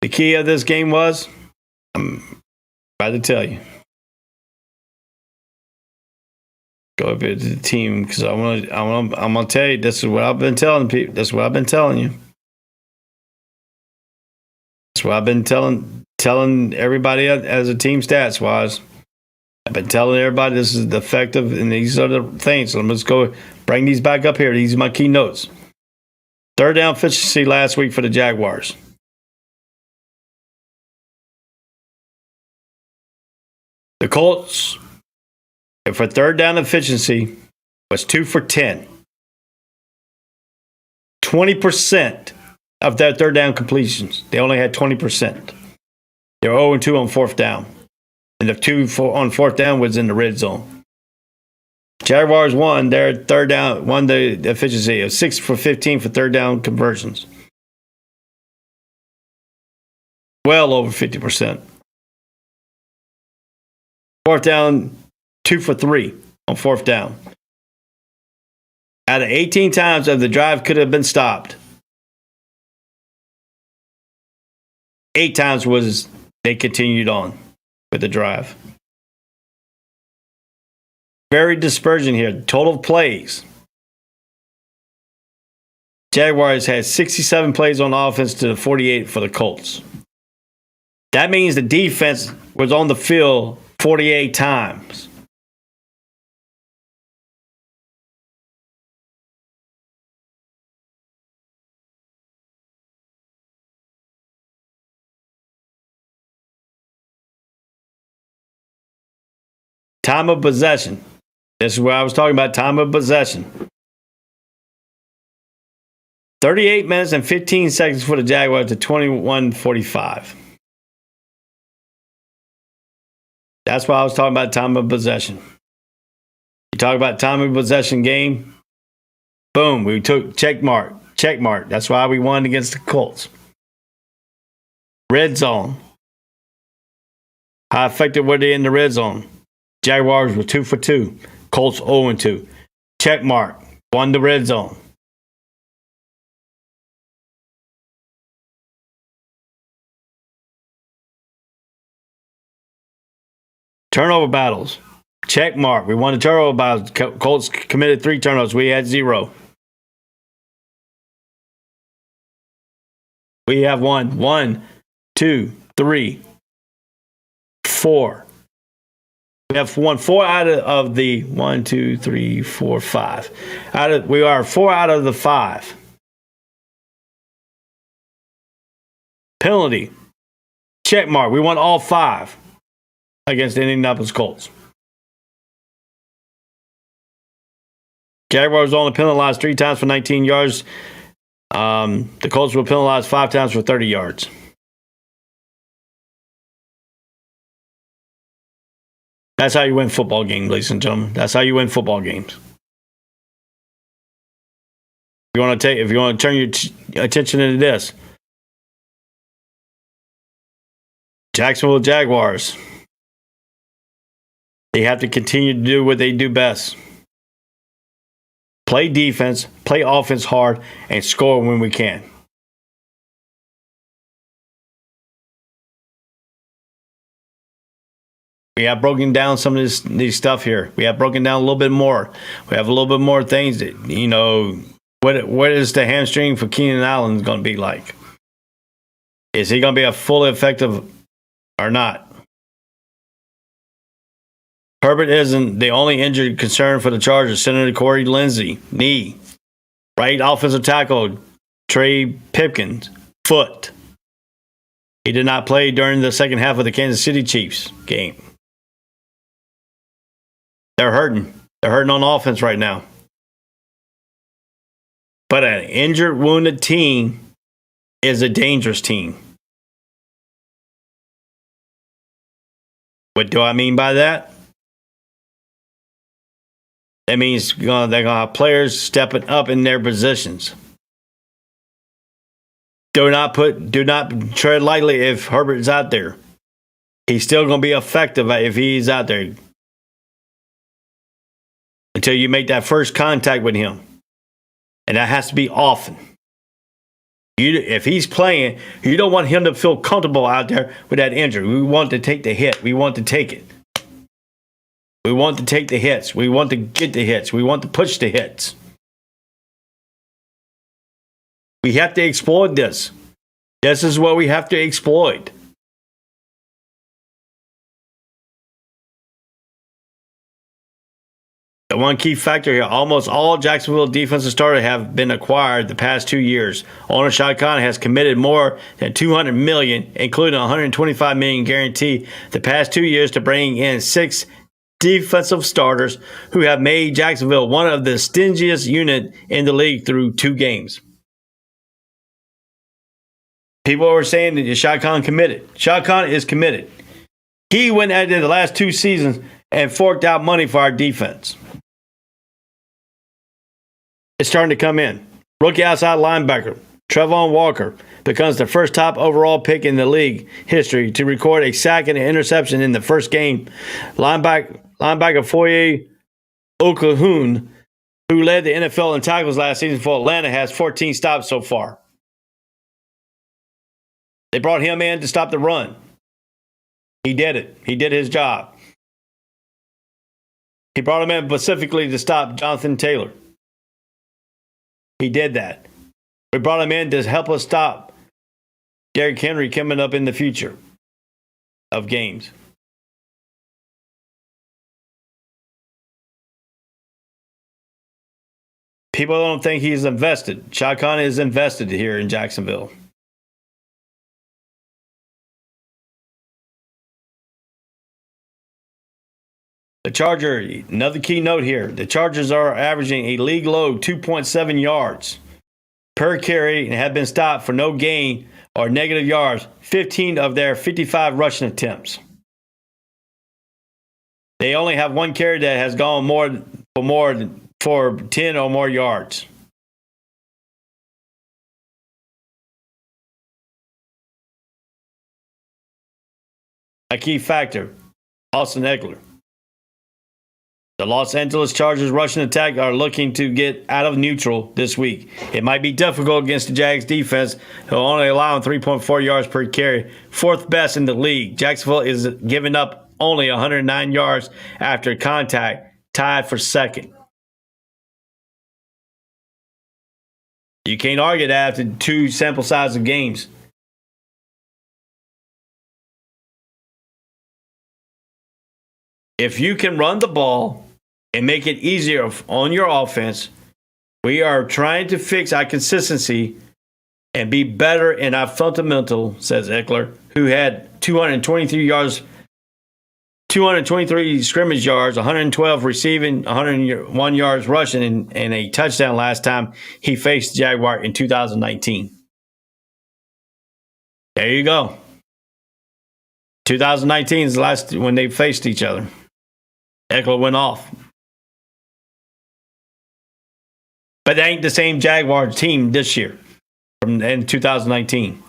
Speaker 5: The key of this game was, I'm about to tell you. Go up to the team because I'm gonna tell you. This is what I've been telling people. This is what I've been telling you. That's what I've been telling everybody as a team stats wise. I've been telling everybody this is the effective, and these are the things. So let's go bring these back up here. These are my key notes. Third down efficiency last week for the Jaguars. The Colts, for third down efficiency, was 2 for 10. 20% of their third down completions. They only had 20%. They were 0-2 on fourth down. And the 2 on fourth down was in the red zone. Jaguars won their third down, won the efficiency of 6 for 15 for third down conversions. Well over 50%. Fourth down, 2 for 3 on fourth down. Out of 18 times that the drive could have been stopped, 8 times was they continued on with the drive. Very dispersion here. Total plays. Jaguars had 67 plays on offense to the 48 for the Colts. That means the defense was on the field 48 times. Time of possession. This is where I was talking about time of possession. 38 minutes and 15 seconds for the Jaguars to 21:45. That's why I was talking about time of possession. You talk about time of possession game. Boom, we took check mark. That's why we won against the Colts. Red zone. How effective were they in the red zone? Jaguars were 2 for 2. Colts 0-2. Check mark. Won the red zone. Turnover battles. Check mark. We won the turnover battles. Colts committed 3 turnovers. We had 0. We have won 1, 2, 3, 4. We have won 4 out of the 1, 2, 3, 4, 5. We are 4 out of the 5. Penalty. Check mark. We won all 5 against the Indianapolis Colts. Jaguars only penalized 3 times for 19 yards. The Colts were penalized 5 times for 30 yards. That's how you win football games, ladies and gentlemen. That's how you win football games. If you want to turn your attention into this, Jacksonville Jaguars, they have to continue to do what they do best. Play defense, play offense hard, and score when we can. We have broken down some of these stuff here. We have broken down a little bit more. We have a little bit more things that, what is the hamstring for Keenan Allen going to be like? Is he going to be a fully effective or not? Herbert isn't the only injured concern for the Chargers. Senator Corey Lindsey, knee. Right offensive tackle, Trey Pipkins, foot. He did not play during the second half of the Kansas City Chiefs game. They're hurting. They're hurting on offense right now. But an injured, wounded team is a dangerous team. What do I mean by that? That means they're going to have players stepping up in their positions. Do not tread lightly if Herbert's out there. He's still going to be effective if he's out there. Until you make that first contact with him. And that has to be often. If he's playing, you don't want him to feel comfortable out there with that injury. We want to take the hit. We want to take it. We want to take the hits. We want to get the hits. We want to push the hits. We have to exploit this. This is what we have to exploit. The one key factor here, almost all Jacksonville defensive starters have been acquired the past 2 years. Owner Shad Khan has committed more than $200 million, including $125 million guarantee the past 2 years to bring in 6 defensive starters who have made Jacksonville one of the stingiest units in the league through 2 games. People were saying that Shad Khan committed. Shad Khan is committed. He went at it the last 2 seasons and forked out money for our defense. It's starting to come in. Rookie outside linebacker Trevon Walker becomes the first top overall pick in the league history to record a sack and an interception in the first game. Linebacker Foye Oklahun, who led the NFL in tackles last season for Atlanta, has 14 stops so far. They brought him in to stop the run. He did it. He did his job. He brought him in specifically to stop Jonathan Taylor. He did that. We brought him in to help us stop Derrick Henry coming up in the future of games. People don't think he's invested. Shad Khan is invested here in Jacksonville. The Chargers, another key note here, the Chargers are averaging a league low 2.7 yards per carry and have been stopped for no gain or negative yards 15 of their 55 rushing attempts. They only have one carry that has gone for 10 or more yards. A key factor, Austin Eckler. The Los Angeles Chargers rushing attack are looking to get out of neutral this week. It might be difficult against the Jags defense, who are only allowing 3.4 yards per carry, 4th best in the league. Jacksonville is giving up only 109 yards after contact, tied for 2nd. You can't argue that after 2 sample size of games. If you can run the ball and make it easier on your offense, we are trying to fix our consistency and be better in our fundamental, says Eckler, who had 223 scrimmage yards, 112 receiving, 101 yards rushing, and a touchdown last time he faced the Jaguar in 2019. There you go. 2019 is the last when they faced each other. Eckler went off. But that ain't the same Jaguars team this year from in 2019.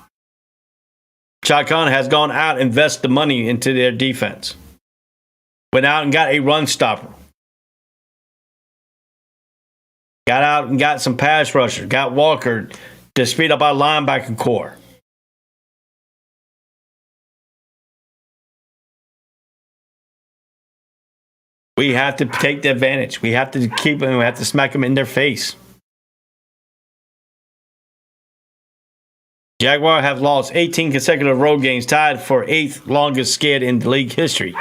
Speaker 5: Shad Khan has gone out and invested the money into their defense. Went out and got a run stopper. Got out and got some pass rushers. Got Walker to speed up our linebacker core. We have to take the advantage. We have to keep them. We have to smack them in their face. Jaguars have lost 18 consecutive road games, tied for 8th longest skid in the league history.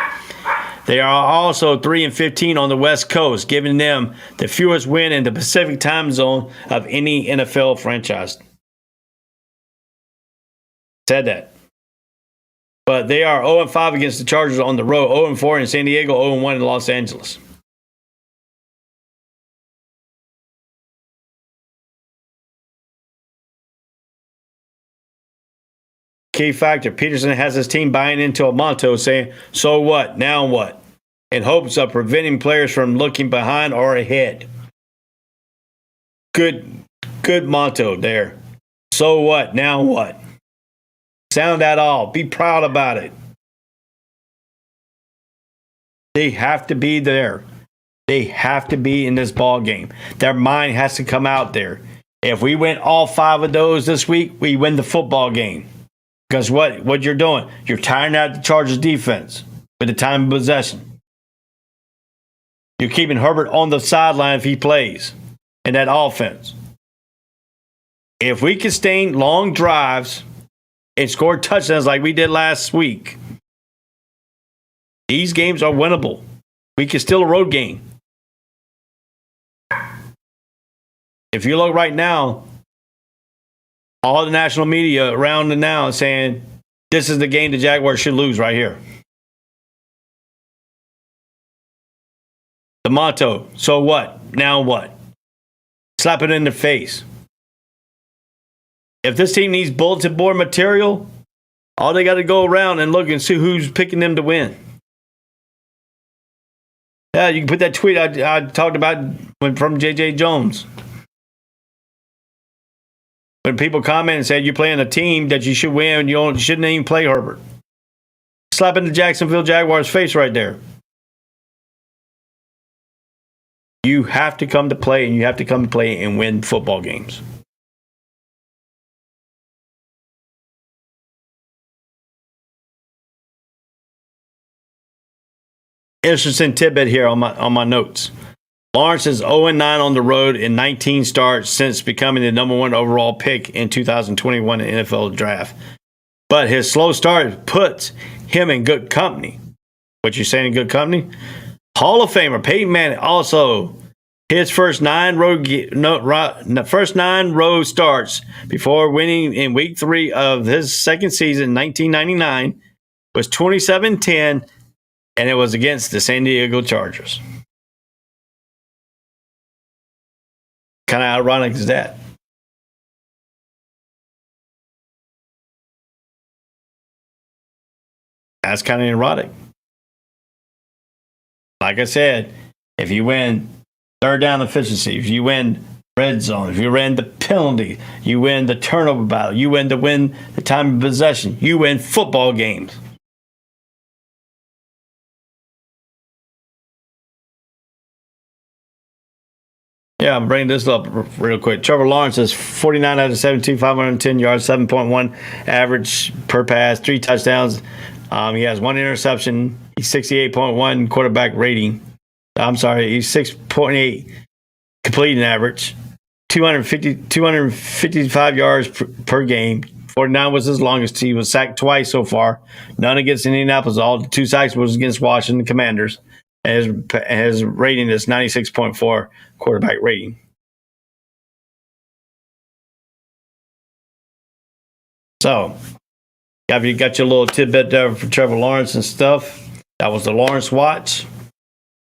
Speaker 5: They are also 3-15 on the West Coast, giving them the fewest win in the Pacific time zone of any NFL franchise. Said that. But they are 0-5 against the Chargers on the road, 0-4 in San Diego, 0-1 in Los Angeles. Key factor, Peterson has his team buying into a motto saying, so what, now what? In hopes of preventing players from looking behind or ahead. Good motto there. So what, now what? Sound that all. Be proud about it. They have to be there. They have to be in this ball game. Their mind has to come out there. If we win all 5 of those this week, we win the football game. Because what you're doing, you're tiring out the Chargers defense with the time of possession. You're keeping Herbert on the sideline if he plays in that offense. If we can sustain long drives and score touchdowns like we did last week, these games are winnable. We can still a road game. If you look right now, all the national media around the now is saying this is the game the Jaguars should lose right here. The motto, so what? Now what? Slap it in the face. If this team needs bulletin board material, all they got to go around and look and see who's picking them to win. Yeah, you can put that tweet I talked about from J.J. Jones. When people comment and say you're playing a team that you should win, you shouldn't even play Herbert. Slapping the Jacksonville Jaguars face right there. You have to come to play, and you have to come to play and win football games. Interesting tidbit here on my notes. Lawrence is 0-9 on the road in 19 starts since becoming the number 1 overall pick in 2021 NFL draft. But his slow start puts him in good company. What you saying in good company? Hall of Famer Peyton Manning also his first 9 road starts before winning in Week 3 of his second season, 1999, was 27-10, and it was against the San Diego Chargers. Kind of ironic is that. That's kind of erotic. Like I said, if you win third down efficiency, if you win red zone, if you win the penalty, you win the turnover battle, you win the time of possession, you win football games. Yeah, I'm bringing this up real quick. Trevor Lawrence is 49 out of 72, 510 yards, 7.1 average per pass, 3 touchdowns. He has 1 interception. He's 68.1 quarterback rating. I'm sorry, he's 6.8 completing average, 255 yards per game. 49 was his longest. He was sacked twice so far. None against Indianapolis. All the 2 sacks was against Washington Commanders. And his rating is 96.4 quarterback rating. So, you got your little tidbit there for Trevor Lawrence and stuff. That was the Lawrence Watch.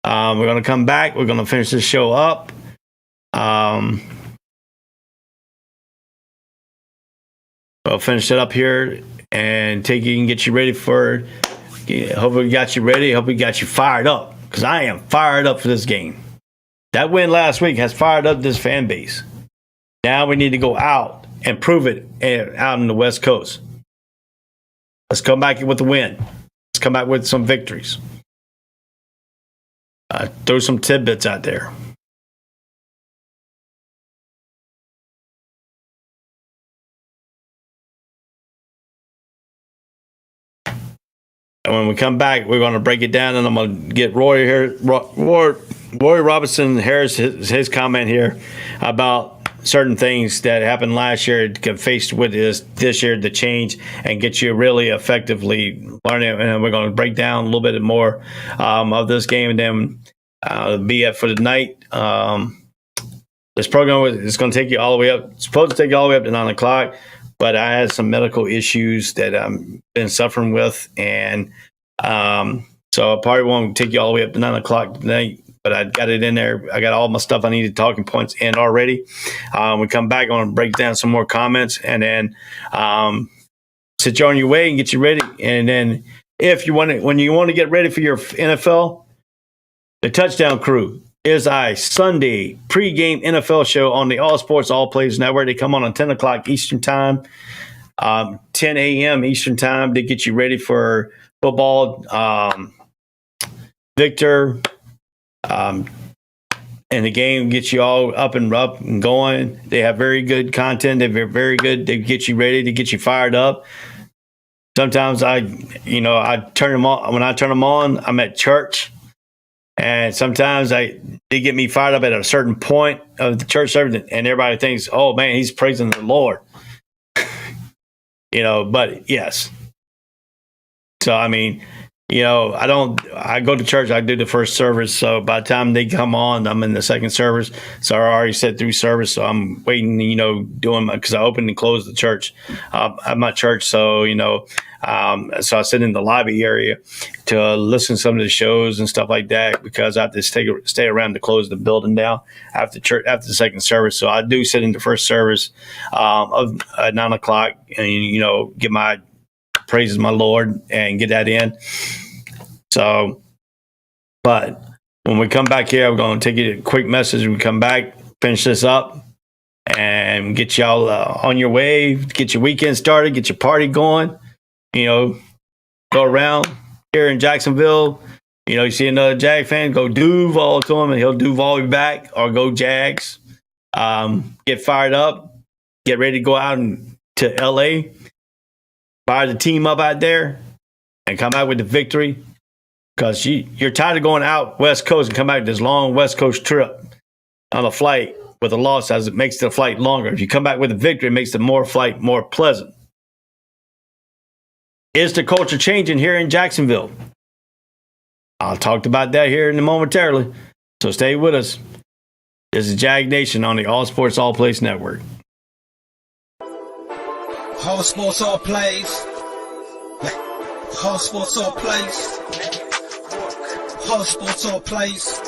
Speaker 5: We're going to come back. We're going to finish this show up. We'll finish it up here and get you ready for. Hope we got you ready. Hope we got you fired up, because I am fired up for this game. That win last week has fired up this fan base. Now we need to go out and prove it out on the West Coast. Let's come back with a win. Let's come back with some victories. Throw some tidbits out there. And when we come back, we're going to break it down, and I'm going to get Roy here. Roy Robinson Harris, his comment here about certain things that happened last year, get faced with this year, the change, and get you really effectively learning. And we're going to break down a little bit more of this game, and then be it for the night. This program is going to take you all the way up. It's supposed to take you all the way up to 9 o'clock, but I had some medical issues that I've been suffering with, and so I probably won't take you all the way up to 9 o'clock tonight. But I got it in there. I got all my stuff I needed, talking points in already. We come back, I want to break down some more comments, and then sit you on your way and get you ready. And then when you want to get ready for your NFL, the Touchdown Crew is a Sunday pregame NFL show on the All Sports All Plays Network. They come on 10 o'clock Eastern Time, 10 a.m. Eastern Time to get you ready for football. Victor, and the game gets you all up and going. They have very good content. They're very good. They get you ready. They get you fired up. Sometimes I turn them on. When I turn them on, I'm at church, and sometimes they get me fired up at a certain point of the church service, and everybody thinks, "Oh man, he's praising the Lord." But yes. So I mean, I go to church, I do the first service. So by the time they come on, I'm in the second service. So I already sat through service. So I'm waiting, doing because I open and close the church at my church. So, so I sit in the lobby area to listen to some of the shows and stuff like that because I have to stay around to close the building down after the second service. So I do sit in the first service of 9 o'clock and, get my praises my Lord and get that in. So, but when we come back here, we're going to take you a quick message. We come back, finish this up, and get y'all on your way, get your weekend started, get your party going. Go around here in Jacksonville. You see another Jag fan, go Duval to him, and he'll Duval you back, or go Jags. Get fired up, get ready to go out to LA. Fire the team up out there and come out with the victory because you're tired of going out West Coast and come back this long West Coast trip on a flight with a loss as it makes the flight longer. If you come back with a victory, it makes the flight more pleasant. Is the culture changing here in Jacksonville? I'll talk about that here in a momentarily. So stay with us. This is Jags Nation on the All Sports All Place Network.
Speaker 3: All sports, all plays. All sports, all plays. All sports, all plays.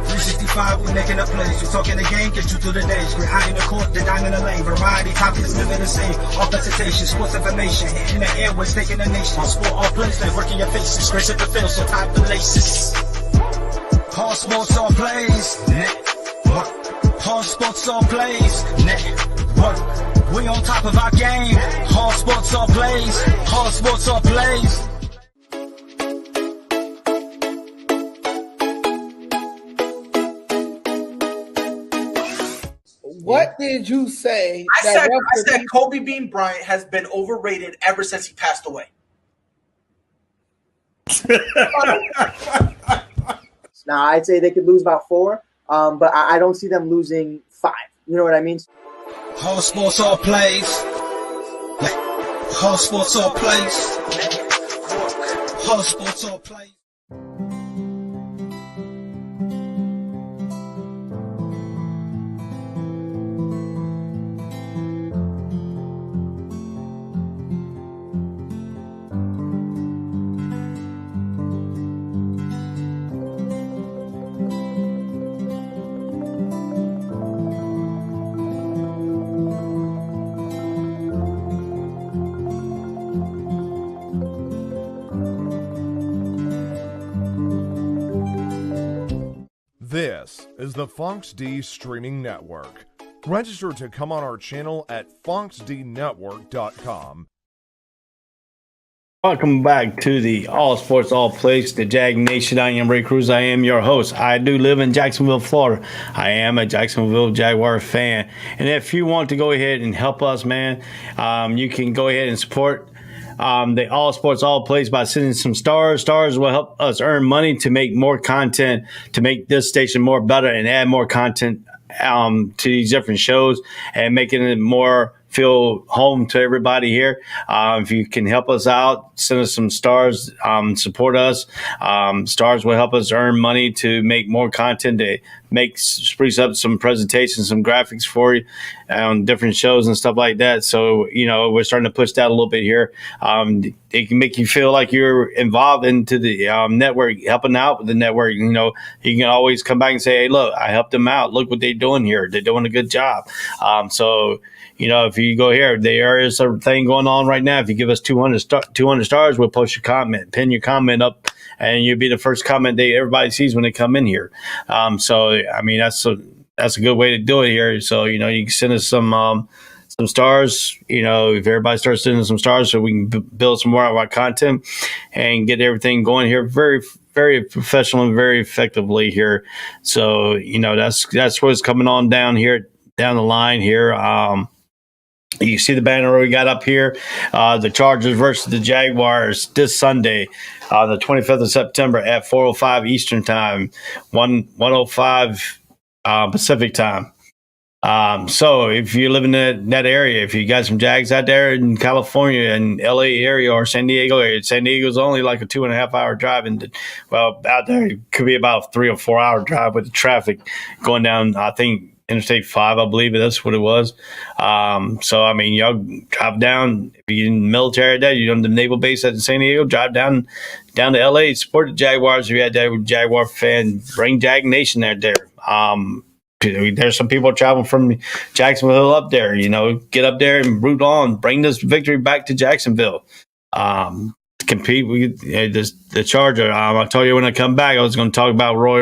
Speaker 3: 365, we're making up plays. We're talking the game, get you through the days. We're high in the court, the dime in the lane. Variety, topics, living the same. All presentation, sports information. Hitting the airways, taking the nation. All sport, all plays, like working your faces. Grace at the field, so tie the laces. All sports, all plays. All sports, all plays. Network. We on top of our game. All sports, all plays. All sports, all plays.
Speaker 6: What did you say?
Speaker 7: I said Kobe Bean Bryant has been overrated ever since he passed away.
Speaker 8: Now, I'd say they could lose about 4, but I don't see them losing 5. You know what I mean?
Speaker 3: All sports, all plays. All sports, all plays. All sports, all plays.
Speaker 9: This is the Funks D Streaming Network. Register to come on our channel at funksdnetwork.com.
Speaker 5: Welcome back to the All Sports All Place, the Jag Nation. I am Ray Cruz. I am your host. I do live in Jacksonville, Florida. I am a Jacksonville Jaguar fan. And if you want to go ahead and help us, man, you can go ahead and support the All Sports All Place by sending some stars. Stars will help us earn money to make more content, to make this station more better and add more content to these different shows and making it more feel home to everybody here. If you can help us out, send us some stars, support us. Stars will help us earn money to make more content, to spruce up some presentations, some graphics for you on different shows and stuff like that. So, we're starting to push that a little bit here. It can make you feel like you're involved into the network, helping out with the network. You can always come back and say, hey, look, I helped them out. Look what they're doing here. They're doing a good job. If you go here, there is a thing going on right now. If you give us 200 stars, we'll post your comment, pin your comment up, and you'll be the first comment everybody sees when they come in here. That's a good way to do it here. So, you can send us some stars, if everybody starts sending some stars so we can build some more of our content and get everything going here very very professional and very effectively here. So, that's what's coming on down the line here. You see the banner we got up here, the Chargers versus the Jaguars this Sunday, the 25th of September at 4:05 Eastern Time, 1:05 Pacific Time. So if you live in that area, if you got some Jags out there in California and LA area or San Diego area, San Diego's only like a 2.5 hour drive. And out there, it could be about a 3 or 4 hour drive with the traffic going down, I think, Interstate 5, I believe that's what it was. So, I mean, y'all drive down. If you're in the military there, you're on the naval base at San Diego, drive down to LA, support the Jaguars. If you're out there with Jaguar fan, bring Jag Nation out there. There's some people traveling from Jacksonville up there, get up there and root on, bring this victory back to Jacksonville. Compete with the Charger. I'll tell you when I come back, I was going to talk about Roy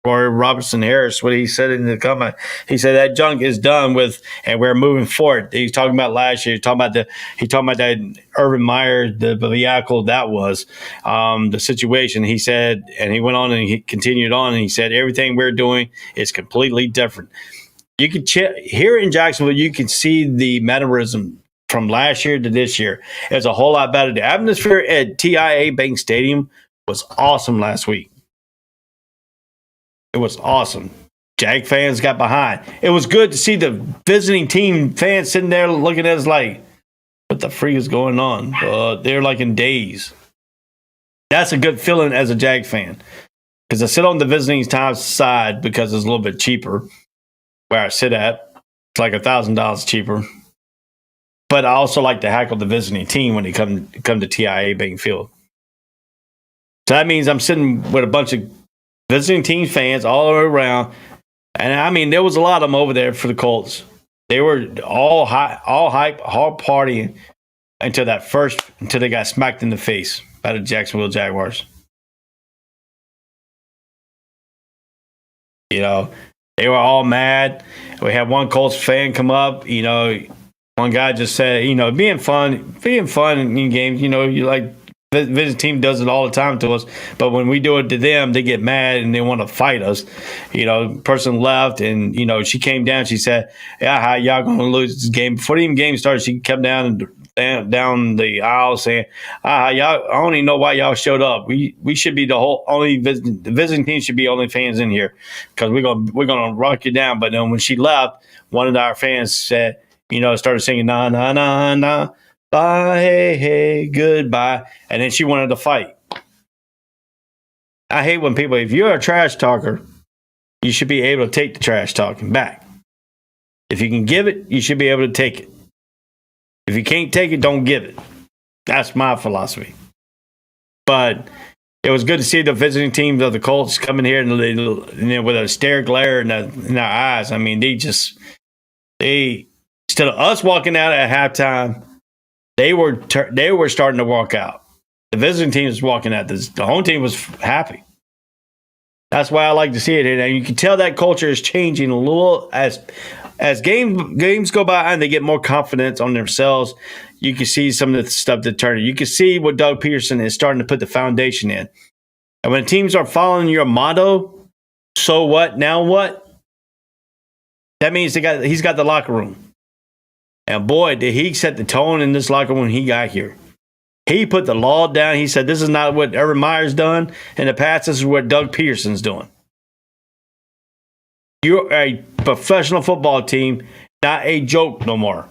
Speaker 5: Robertson Harris, what he said in the comment. He said that junk is done with, and we're moving forward. He's talking about last year. He talking about that Urban Meyer, the vehicle that was the situation. He said, and he went on and he continued on, and he said everything we're doing is completely different. You can here in Jacksonville, you can see the mannerism from last year to this year. It's a whole lot better. The atmosphere at TIAA Bank Stadium was awesome last week. It was awesome. Jag fans got behind. It was good to see the visiting team fans sitting there looking at us like, what the freak is going on? They're like in daze. That's a good feeling as a Jag fan. Because I sit on the visiting team side because it's a little bit cheaper where I sit at. It's like $1,000 cheaper. But I also like to hackle the visiting team when they come to TIAA Bank Field. So that means I'm sitting with a bunch of visiting team fans all around, and I mean there was a lot of them over there for the Colts. They were all hype, all partying until they got smacked in the face by the Jacksonville Jaguars. They were all mad. We had one Colts fan come up. One guy just said, being fun in games. You like. Visiting team does it all the time to us, but when we do it to them, they get mad and they want to fight us. Person left, and she came down. She said, "Yeah, how y'all gonna lose this game?" Before the game started, she kept down the aisle saying, "Y'all, I don't even know why y'all showed up. We should be the visiting team should be only fans in here because we're gonna rock you down." But then when she left, one of our fans said, started singing "Na na na na." Bye, hey, goodbye. And then she wanted to fight. I hate when people, if you're a trash talker, you should be able to take the trash talking back. If you can give it, you should be able to take it. If you can't take it, don't give it. That's my philosophy. But it was good to see the visiting teams of the Colts coming here and with a stare glare in their eyes. I mean, they instead of us walking out at halftime, they were starting to walk out. The visiting team was walking out. The home team was happy. That's why I like to see it. And you can tell that culture is changing a little as games go by and they get more confidence on themselves. You can see some of the stuff that's turning. You can see what Doug Peterson is starting to put the foundation in. And when teams are following your motto, so what, now what? That means he's got the locker room. And boy, did he set the tone in this locker room when he got here. He put the law down. He said, this is not what Urban Meyer's done in the past. This is what Doug Peterson's doing. You're a professional football team, not a joke no more.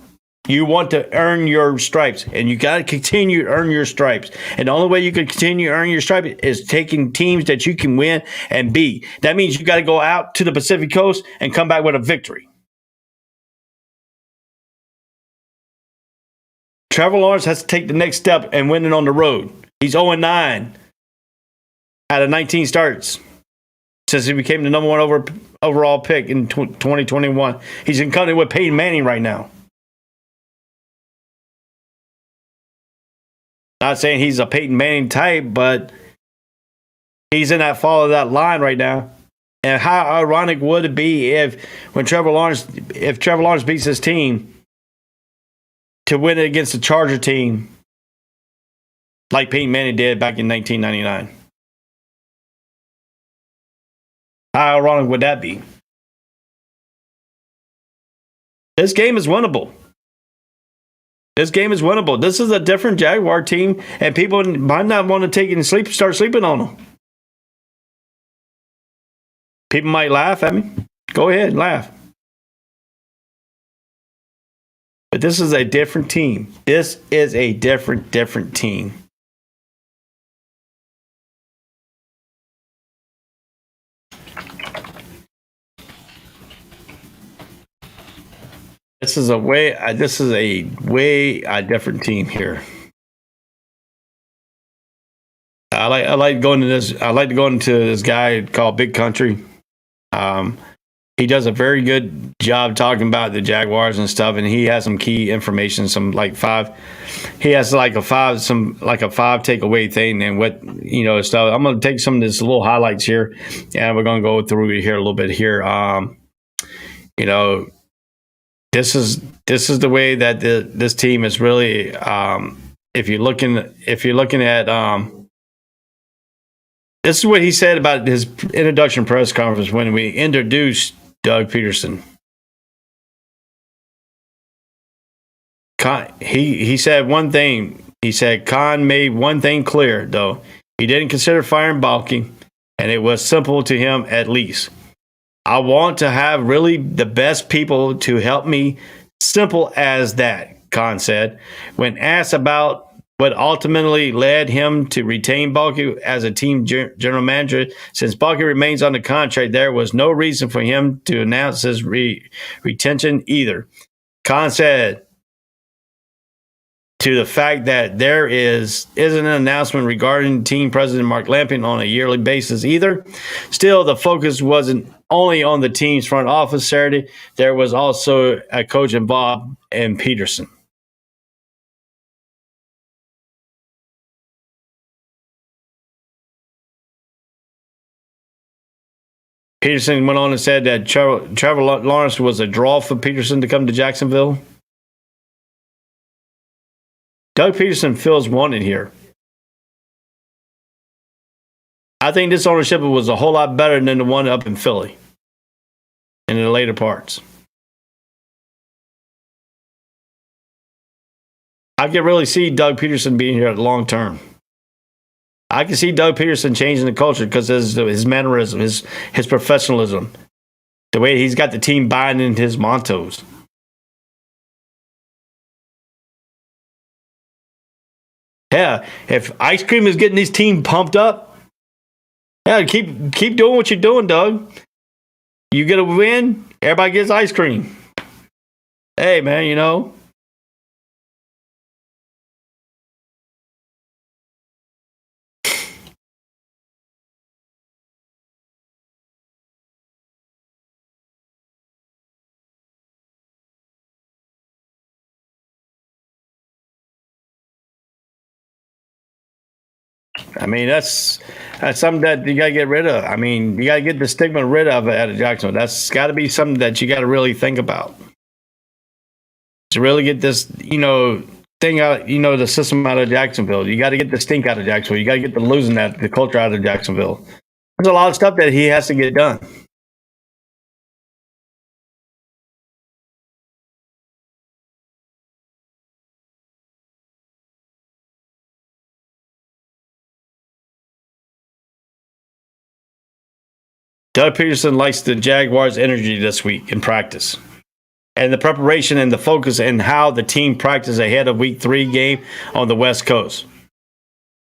Speaker 5: You want to earn your stripes, and you got to continue to earn your stripes. And the only way you can continue to earn your stripes is taking teams that you can win and beat. That means you got to go out to the Pacific Coast and come back with a victory. Trevor Lawrence has to take the next step and win it on the road. He's 0-9 out of 19 starts since he became the number one overall pick in 2021. He's in company with Peyton Manning right now. Not saying he's a Peyton Manning type, but he's in that follow that line right now. And how ironic would it be if Trevor Lawrence beats his team to win it against the Charger team like Peyton Manning did back in 1999. How ironic would that be? This game is winnable. This game is winnable. This is a different Jaguar team, and people might not want to take it and start sleeping on them. People might laugh at me. Go ahead and laugh. But this is a different team. This is a different team. This is a way different team here. I like going to this. I like to go into this guy called Big Country. He does a very good job talking about the Jaguars and stuff, and he has some key information. He has like a five takeaway thing and what stuff. I'm going to take some of this little highlights here, and we're going to go through here a little bit here. This is the way that this team is really. If you're looking at this is what he said about his introduction press conference when we introduced Doug Peterson. He said one thing. He said Khan made one thing clear though. He didn't consider firing Balky, and it was simple to him at least. I want to have really the best people to help me. Simple as that, Khan said. When asked about what ultimately led him to retain Balky as a team general manager, since Balky remains on the contract, there was no reason for him to announce his retention either. Khan said to the fact that there isn't an announcement regarding team president Mark Lamping on a yearly basis either. Still, the focus wasn't only on the team's front office Saturday. There was also a coach involved in Peterson. Peterson went on and said that Trevor Lawrence was a draw for Peterson to come to Jacksonville. Doug Peterson feels wanted here. I think this ownership was a whole lot better than the one up in Philly and in the later parts. I can really see Doug Peterson being here long term. I can see Doug Peterson changing the culture because his mannerism, his professionalism, the way he's got the team buying into his mottos. Yeah, if ice cream is getting this team pumped up, yeah, keep doing what you're doing, Doug. You get a win, everybody gets ice cream. Hey, man, I mean, that's something that you got to get rid of. I mean, you got to get the stigma rid of it out of Jacksonville. That's got to be something that you got to really think about. To really get this, thing out, the system out of Jacksonville. You got to get the stink out of Jacksonville. You got to get the culture out of Jacksonville. There's a lot of stuff that he has to get done. Doug Peterson likes the Jaguars' energy this week in practice. And the preparation and the focus and how the team practiced ahead of Week 3 game on the West Coast.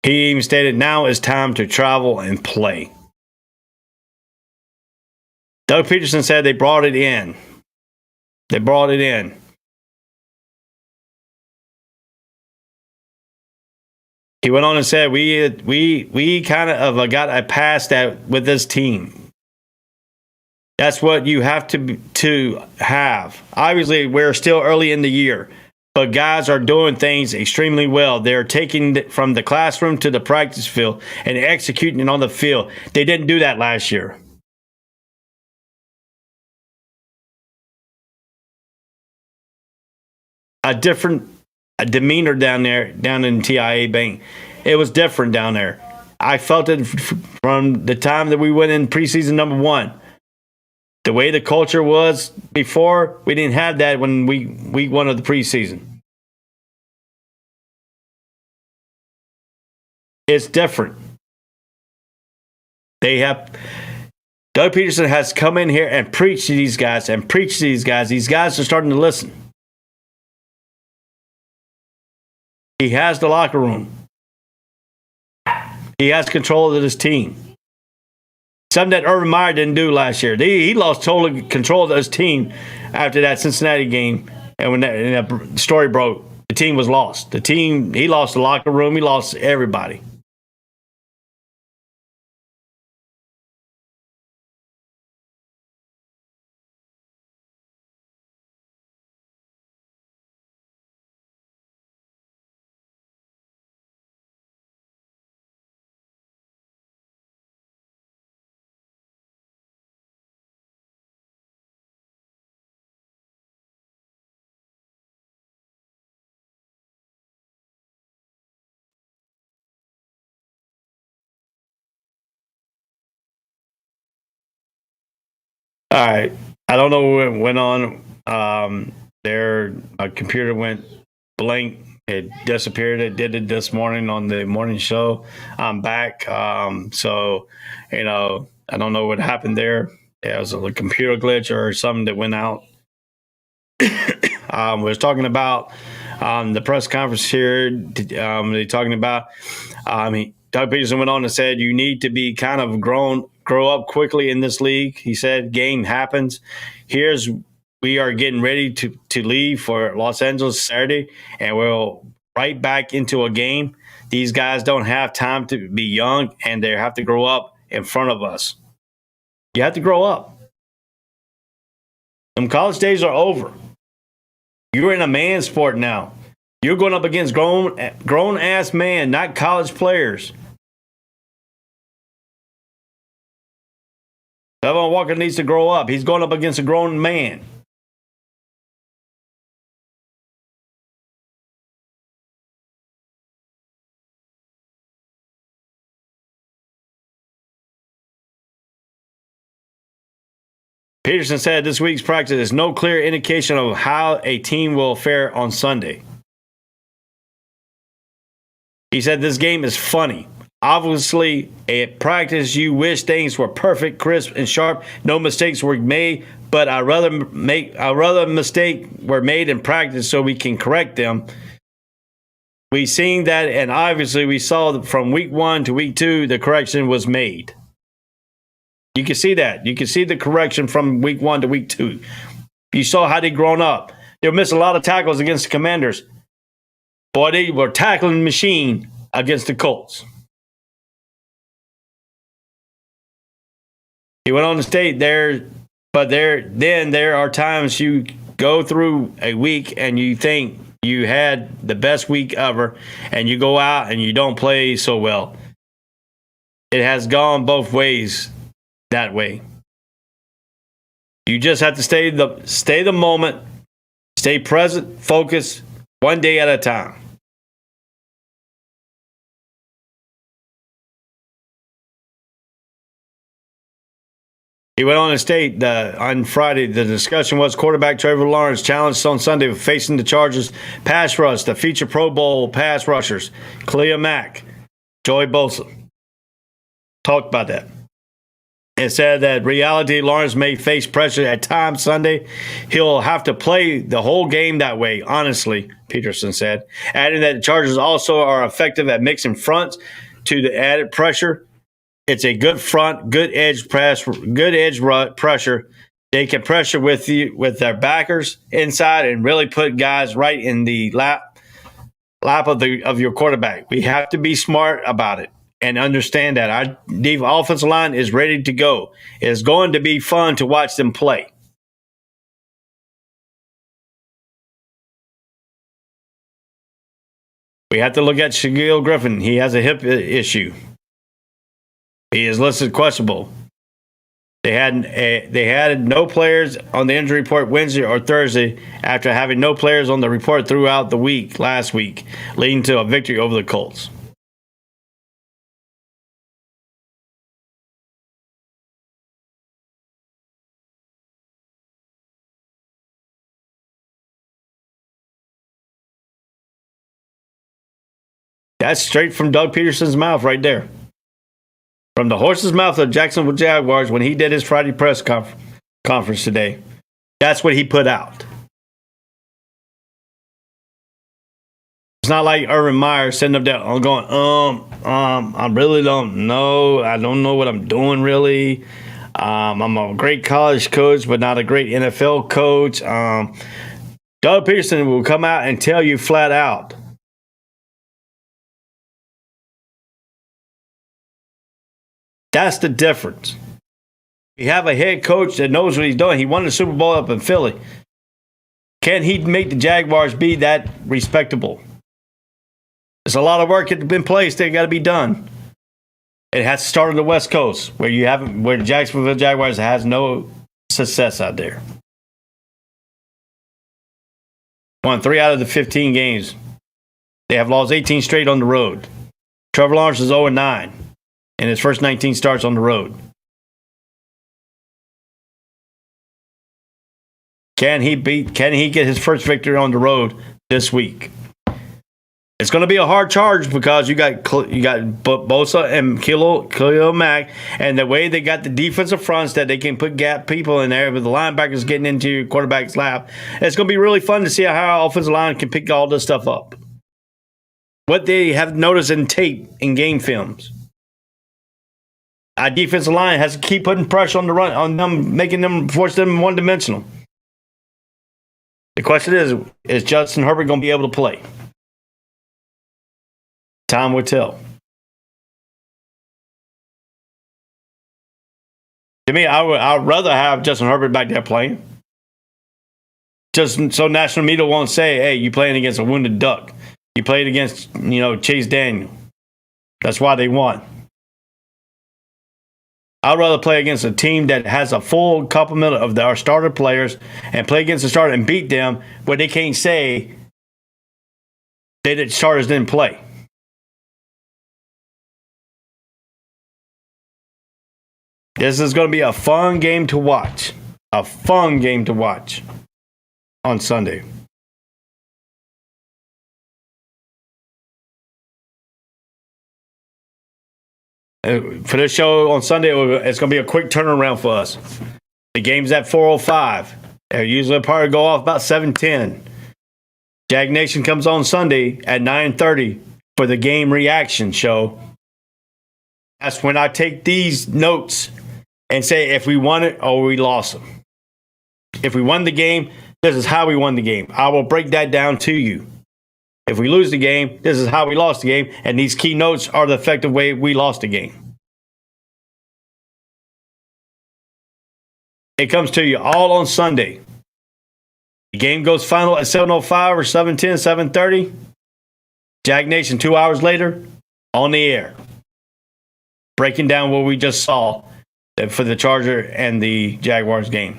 Speaker 5: He even stated, now is time to travel and play. Doug Peterson said they brought it in. They brought it in. He went on and said, we kind of got a pass that with this team. That's what you have to have. Obviously, we're still early in the year, but guys are doing things extremely well. They're taking it from the classroom to the practice field and executing it on the field. They didn't do that last year. A different demeanor down in TIA Bank. It was different down there. I felt it from the time that we went in preseason number 1. The way the culture was before, we didn't have that when week 1 of the preseason. It's different. Doug Peterson has come in here and preached to these guys and preached to these guys. These guys are starting to listen. He has the locker room. He has control of his team. Something that Urban Meyer didn't do last year. He lost total control of his team after that Cincinnati game. And when that story broke, the team was lost. He lost the locker room. He lost everybody. All right. I don't know what went on. Their computer went blank. It disappeared. It did it this morning on the morning show. I'm back. So, I don't know what happened there. It was a computer glitch or something that went out. We was talking about the press conference here. They're talking about Doug Peterson went on and said you need to be kind of grow up quickly in this league. He said game happens. We are getting ready to leave for Los Angeles Saturday, and we'll right back into a game. These guys don't have time to be young, and they have to grow up in front of us. You have to grow up. Them college days are over. You're in a man sport now. You're going up against grown-ass men, not college players. Evan Walker needs to grow up. He's going up against a grown man. Peterson said this week's practice is no clear indication of how a team will fare on Sunday. He said this game is funny. Obviously, at practice, you wish things were perfect, crisp, and sharp. No mistakes were made, but I'd rather mistake were made in practice so we can correct them. We seen that, and obviously we saw from week 1 to week 2, the correction was made. You can see that. You can see the correction from week 1 to week 2. You saw how they grown up. They were missing a lot of tackles against the Commanders. Boy, they were tackling machine against the Colts. He went on to state there are times you go through a week and you think you had the best week ever, and you go out and you don't play so well. It has gone both ways that way. You just have to stay the moment, stay present, focus, one day at a time. He went on to state that on Friday, the discussion was quarterback Trevor Lawrence challenged on Sunday for facing the Chargers pass rush to feature Pro Bowl pass rushers, Khalil Mack, Joey Bosa. Talked about that. It said that reality, Lawrence may face pressure at times Sunday. He'll have to play the whole game that way, honestly, Peterson said, adding that the Chargers also are effective at mixing fronts to the added pressure. It's a good front, good edge pressure. They can pressure with their backers inside and really put guys right in the lap of your quarterback. We have to be smart about it and understand that our offensive line is ready to go. It's going to be fun to watch them play. We have to look at Shaquille Griffin. He has a hip issue. He is listed questionable. They had no players on the injury report Wednesday or Thursday after having no players on the report throughout the week last week, leading to a victory over the Colts. That's straight from Doug Peterson's mouth right there. From the horse's mouth of Jacksonville Jaguars when he did his Friday press conference today. That's what he put out. It's not like Urban Meyer sitting up there going, I really don't know. I don't know what I'm doing really. I'm a great college coach, but not a great NFL coach. Doug Peterson will come out and tell you flat out. That's the difference. You have a head coach that knows what he's doing. He won the Super Bowl up in Philly. Can he make the Jaguars be that respectable? There's a lot of work in place that got to be done. It has to start on the West Coast, where the Jacksonville Jaguars has no success out there. Won 3 out of the 15 games. They have lost 18 straight on the road. Trevor Lawrence is 0-9 in his first 19 starts on the road. Can he get his first victory on the road this week? It's going to be a hard charge because you got Bosa and Khalil Mack, and the way they got the defensive fronts that they can put gap people in there with the linebackers getting into your quarterback's lap. It's going to be really fun to see how our offensive line can pick all this stuff up. What they have noticed in tape in game films. Our defensive line has to keep putting pressure on the run on them, force them one-dimensional. The question is Justin Herbert going to be able to play? Time will tell. To me, I'd rather have Justin Herbert back there playing. Just so national media won't say, hey, you playing against a wounded duck. You played against, Chase Daniel. That's why they won. I'd rather play against a team that has a full complement of our starter players and play against the starter and beat them where they can't say the starters didn't play. This is going to be a fun game to watch. A fun game to watch on Sunday. For this show on Sunday, it's going to be a quick turnaround for us. The game's at 4:05. They usually probably go off about 7:10. Jags Nation comes on Sunday at 9:30 for the game reaction show. That's when I take these notes and say if we won it or we lost them. If we won the game, this is how we won the game. I will break that down to you. If we lose the game, this is how we lost the game, and these key notes are the effective way we lost the game. It comes to you all on Sunday. The game goes final at 7:05 or 7:10, 7:30. Jag Nation 2 hours later, on the air. Breaking down what we just saw for the Charger and the Jaguars game.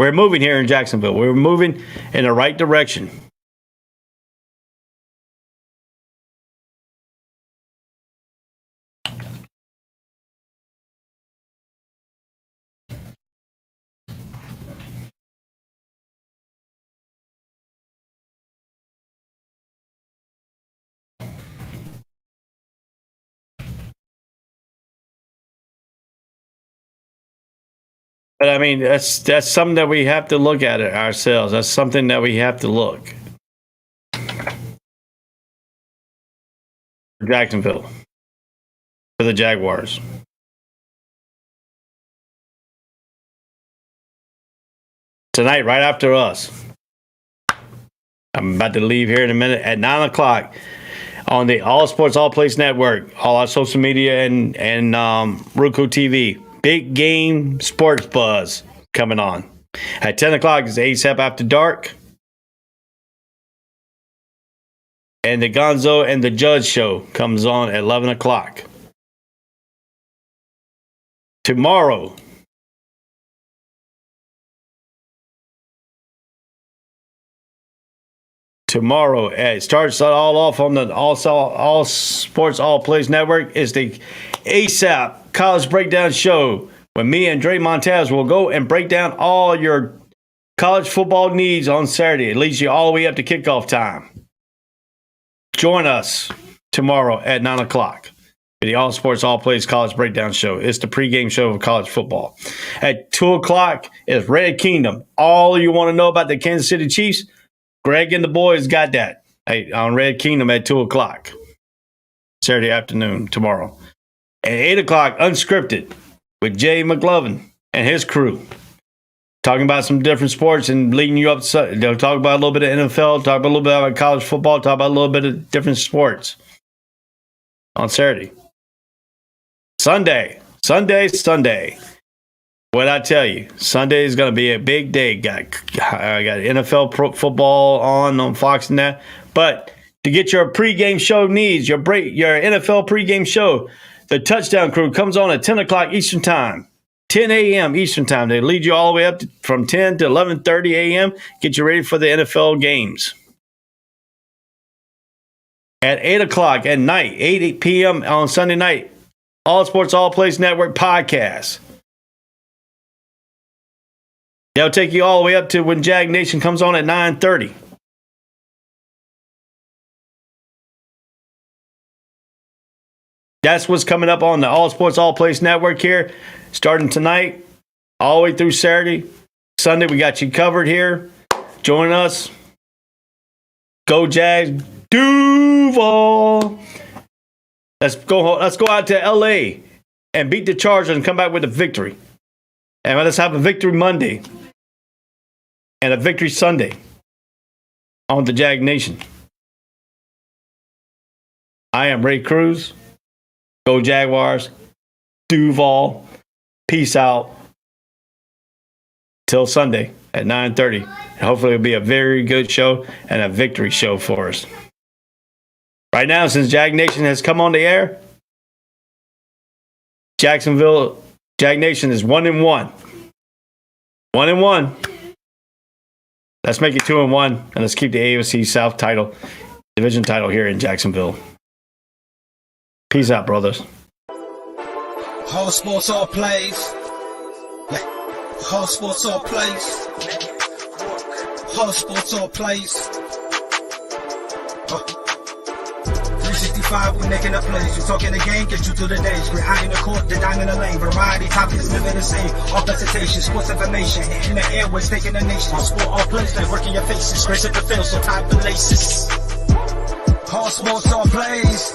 Speaker 5: We're moving here in Jacksonville. We're moving in the right direction. But I mean, that's something that we have to look at it ourselves. That's something that we have to look. Jacksonville. For the Jaguars. Tonight, right after us. I'm about to leave here in a minute at 9 o'clock on the All Sports All Place Network, all our social media and Roku TV. Big Game Sports Buzz coming on. At 10 o'clock is ASAP After Dark. And the Gonzo and the Judge show comes on at 11 o'clock. Tomorrow, tomorrow. It starts all off on the All Sports All Plays Network. It's the ASAP College Breakdown Show, where me and Dre Montez will go and break down all your college football needs on Saturday. It leads you all the way up to kickoff time. Join us tomorrow at 9 o'clock for the All Sports All Plays College Breakdown Show. It's the pregame show of college football. At 2 o'clock is Red Kingdom. All you want to know about the Kansas City Chiefs, Greg and the boys got that on Red Kingdom at 2 o'clock. Saturday afternoon, tomorrow. At 8 o'clock, Unscripted with Jay McLovin and his crew. Talking about some different sports and leading you up. They'll talk about a little bit of NFL, talk about a little bit about college football, talk about a little bit of different sports on Saturday. Sunday. What I tell you, Sunday is going to be a big day. I got NFL football on Fox and that. But to get your pregame show needs, your NFL pregame show, the Touchdown Crew comes on at 10 o'clock Eastern Time. 10 a.m. Eastern Time. They lead you all the way up from 10 to 11:30 a.m. Get you ready for the NFL games. At 8 o'clock at night, 8 p.m. on Sunday night, All Sports All Plays Network podcast. They'll take you all the way up to when Jags Nation comes on at 9:30. That's what's coming up on the All Sports All Plays Network here. Starting tonight, all the way through Saturday. Sunday, we got you covered here. Join us. Go Jags. Duval. Let's go out to L.A. and beat the Chargers and come back with a victory. And let's have a victory Monday and a victory Sunday on the Jag Nation. I am Ray Cruz. Go Jaguars. Duval. Peace out. Till Sunday at 9:30. Hopefully it'll be a very good show and a victory show for us. Right now, since Jag Nation has come on the air, Jacksonville Jag Nation is 1-1. 1-1. Let's make it 2-1, and let's keep the AFC South division title here in Jacksonville. Peace out, brothers.
Speaker 3: All sports, all plays. All sports, all plays. All sports, all plays. 365, we making up plays. We talking the game, get you to the days. We're high in the court, the dime in the lane. Variety, topics, living the same. All presentation, sports information. Hitting the airways, taking the nation. All sport, all plays, like working your faces. Grace at the field, so tie the laces. All sports, all plays.